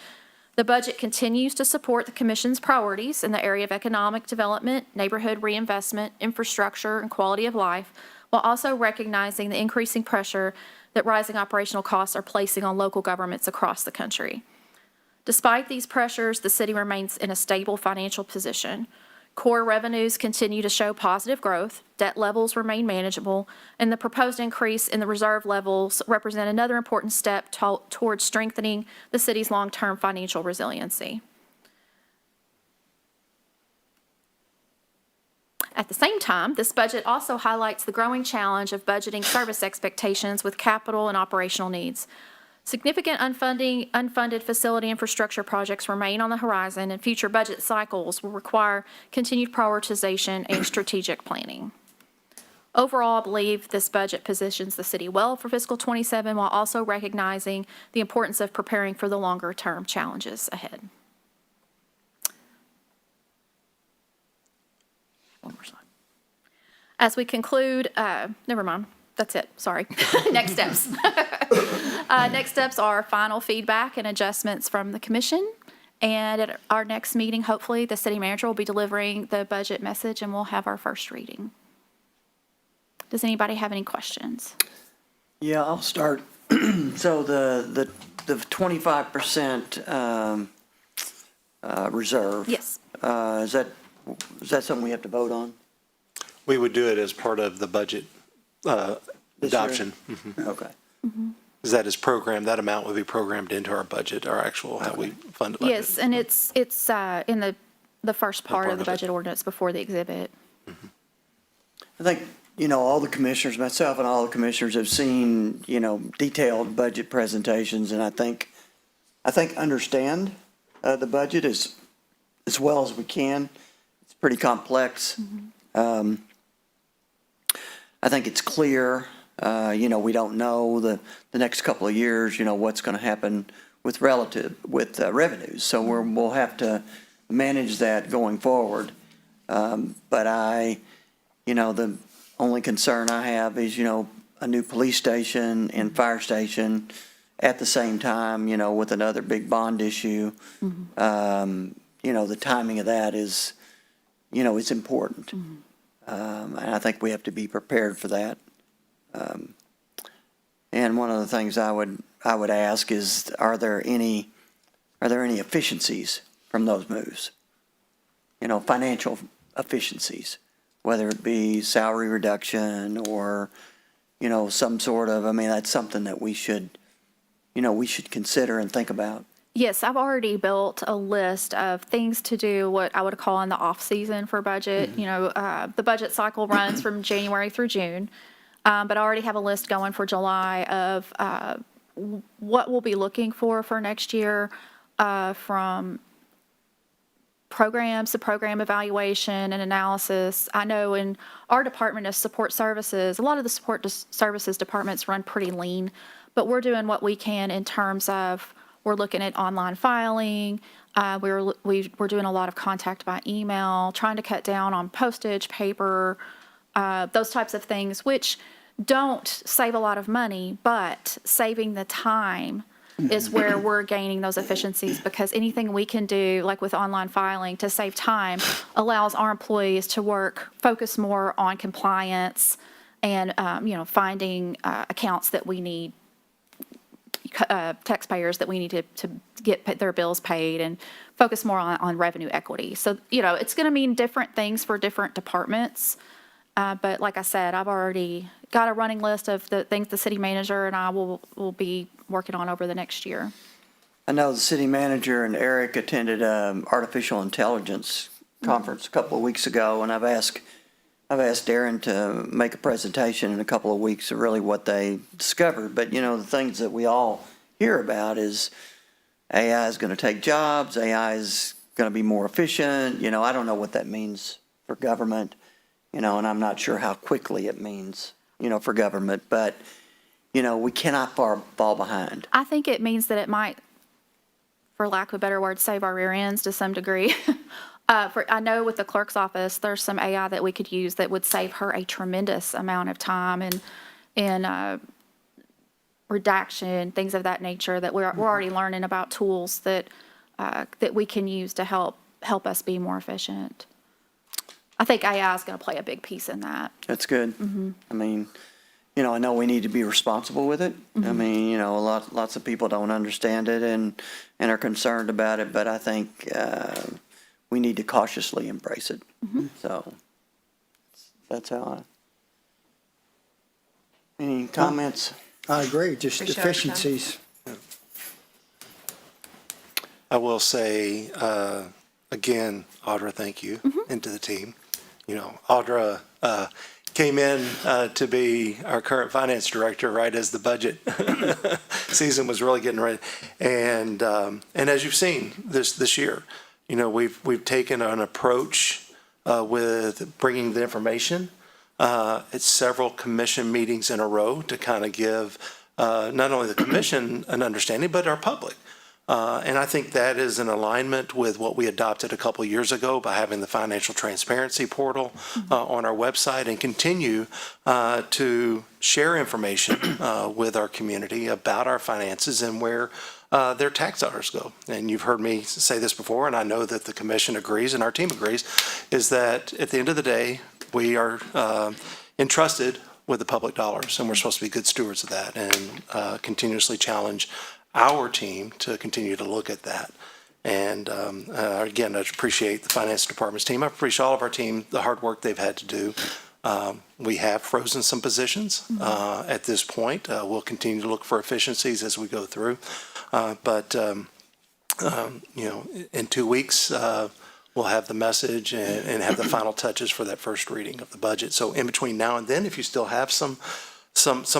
The budget continues to support the Commission's priorities in the area of economic development, neighborhood reinvestment, infrastructure, and quality of life, while also recognizing the increasing pressure that rising operational costs are placing on local governments across the country. Despite these pressures, the city remains in a stable financial position. Core revenues continue to show positive growth, debt levels remain manageable, and the proposed increase in the reserve levels represent another important step towards strengthening the city's long-term financial resiliency. At the same time, this budget also highlights the growing challenge of budgeting service expectations with capital and operational needs. Significant unfunded facility infrastructure projects remain on the horizon, and future budget cycles will require continued prioritization and strategic planning. Overall, I believe this budget positions the city well for fiscal '27 while also recognizing the importance of preparing for the longer-term challenges ahead. One more slide. As we conclude, never mind. That's it, sorry. Next steps. Next steps are final feedback and adjustments from the commission. And at our next meeting, hopefully, the city manager will be delivering the budget message and we'll have our first reading. Does anybody have any questions? Yeah, I'll start. So the 25% reserve. Yes. Is that something we have to vote on? We would do it as part of the budget adoption. Okay. That is programmed, that amount would be programmed into our budget, our actual, how we fund the budget. Yes, and it's in the first part of the budget ordinance before the exhibit. I think, all the commissioners, myself and all the commissioners have seen, detailed budget presentations, and I think understand the budget as well as we can. It's pretty complex. I think it's clear. We don't know the next couple of years, what's going to happen with revenues. So we'll have to manage that going forward. But the only concern I have is, a new police station and fire station at the same time, with another big bond issue. The timing of that is, it's important. And I think we have to be prepared for that. And one of the things I would ask is, are there any efficiencies from those moves? Financial efficiencies, whether it be salary reduction or, some sort of, that's something that we should consider and think about. Yes, I've already built a list of things to do, what I would call in the off-season for budget. The budget cycle runs from January through June, but I already have a list going for July of what we'll be looking for next year, from programs to program evaluation and analysis. I know in our Department of Support Services, a lot of the support services departments run pretty lean, but we're doing what we can in terms of we're looking at online filing. We're doing a lot of contact by email, trying to cut down on postage, paper, those types of things, which don't save a lot of money, but saving the time is where we're gaining those efficiencies, because anything we can do, like with online filing, to save time allows our employees to focus more on compliance and, finding accounts that we need, taxpayers that we need to get their bills paid, and focus more on revenue equity. So, it's going to mean different things for different departments. But like I said, I've already got a running list of the things the city manager and I will be working on over the next year. I know the city manager and Eric attended an artificial intelligence conference a couple of weeks ago, and I've asked Darren to make a presentation in a couple of weeks of really what they discovered. But, the things that we all hear about is AI is going to take jobs, AI is going to be more efficient. I don't know what that means for government, and I'm not sure how quickly it means, for government. But, we cannot fall behind. I think it means that it might, for lack of a better word, save our rear ends to some degree. I know with the clerk's office, there's some AI that we could use that would save her a tremendous amount of time and redaction, things of that nature, that we're already learning about tools that we can use to help us be more efficient. I think AI is going to play a big piece in that. That's good. I know we need to be responsible with it. Lots of people don't understand it and are concerned about it, but I think we need to cautiously embrace it. So that's how any comments? I agree, just Appreciate our time. efficiencies. I will say, again, Audra, thank you, and to the team. You know, Audra came in to be our current finance director right as the budget season was really getting ready. And as you've seen this year, you know, we've taken an approach with bringing the information at several commission meetings in a row to kind of give not only the commission an understanding, but our public. And I think that is in alignment with what we adopted a couple years ago by having the financial transparency portal on our website, and continue to share information with our community about our finances and where their tax dollars go. And you've heard me say this before, and I know that the commission agrees and our team agrees, is that at the end of the day, we are entrusted with the public dollars, and we're supposed to be good stewards of that, and continuously challenge our team to continue to look at that. And again, I appreciate the finance department's team. I appreciate all of our team, the hard work they've had to do. We have frozen some positions at this point. We'll continue to look for efficiencies as we go through. But you know, in 2 weeks, we'll have the message and have the final touches for that first reading of the budget. So in between now and then, if you still have some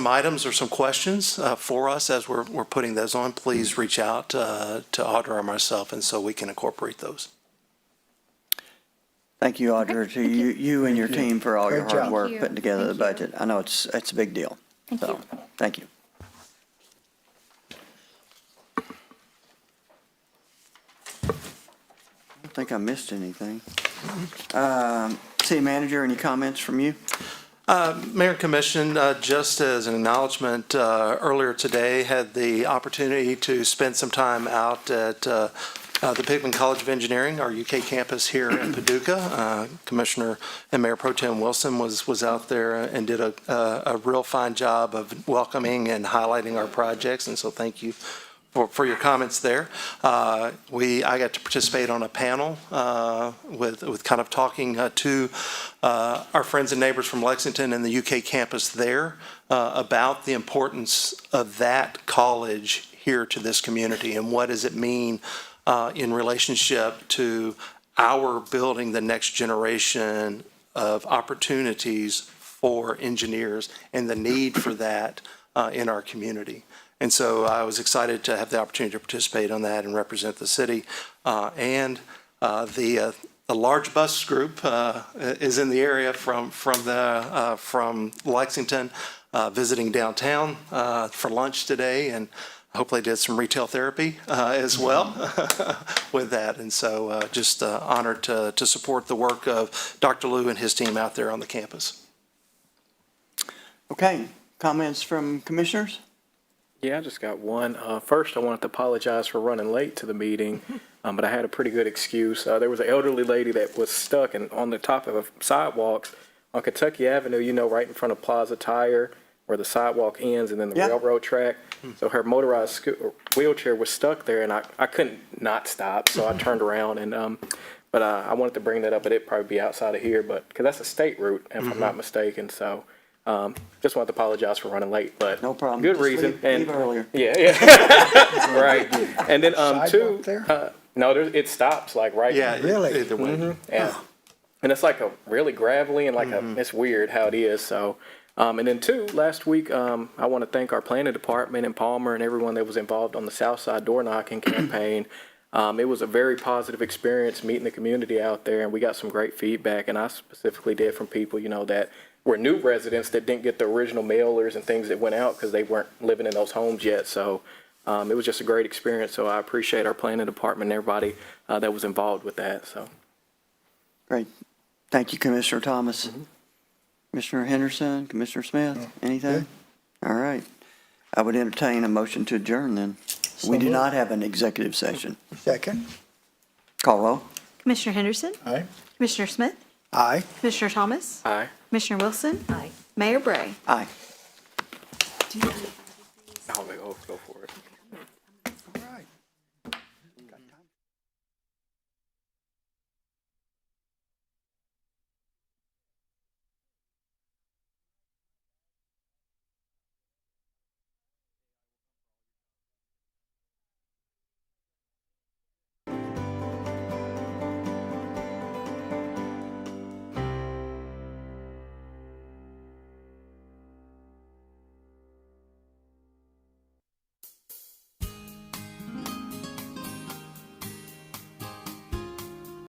items or some questions for us as we're putting those on, please reach out to Audra or myself, and so we can incorporate those. Thank you, Audra, to you and your team for all your Great hard job. work Thank you. putting together the Thank you. budget. I know it's a big deal. Thank you. Thank you. I don't think I missed anything. City Manager, any comments from you? Mayor and Commission, just as an acknowledgement, earlier today had the opportunity to spend some time out at the Pittman College of Engineering, our UK campus here in Paducah. Commissioner and Mayor Pro Tem Wilson was out there and did a real fine job of welcoming and highlighting our projects, and so thank you for your comments there. I got to participate on a panel with kind of talking to our friends and neighbors from Lexington and the UK campus there about the importance of that college here to this community, and what does it mean in relationship to our building the next generation of opportunities for engineers and the need for that in our community. And so I was excited to have the opportunity to participate on that and represent the city. And the large bus group is in the area from Lexington, visiting downtown for lunch today, and hopefully did some retail therapy as well with that. And so just honored to support the work of Dr. Liu and his team out there on the campus. Okay, comments from commissioners? Yeah, I just got one. First, I wanted to apologize for running late to the meeting, but I had a pretty good excuse. There was an elderly lady that was stuck on the top of a sidewalk on Kentucky Avenue, you know, right in front of Plaza Tire, where the sidewalk ends, and then the railroad track. So her motorized wheelchair was stuck there, and I couldn't not stop, so I turned around. And but I wanted to bring that up, but it'd probably be outside of here, but because that's a state route, if I'm not mistaken. So just wanted to apologize for running late, but no problem. Good Just reason. leave earlier. Yeah. Right. And then two, no, it stops like right. Yeah, Really? either way. Yeah. And it's like a really gravelly and like it's weird how it is. So, and then two, last week, I want to thank our planning department and Palmer and everyone that was involved on the South Side door knocking campaign. It was a very positive experience meeting the community out there, and we got some great feedback. And I specifically did from people, you know, that were new residents that didn't get the original mailers and things that went out because they weren't living in those homes yet. So it was just a great experience. So I appreciate our planning department and everybody that was involved with that. So. Great. Thank you, Commissioner Thomas. Commissioner Henderson, Commissioner Smith, anything? All right. I would entertain a motion to adjourn then. We do not have an executive session. Second. Call roll. Commissioner Henderson? Aye. Commissioner Smith? Aye. Commissioner Thomas? Aye. Commissioner Wilson? Aye. Mayor Bray? Aye. Oh, go for it.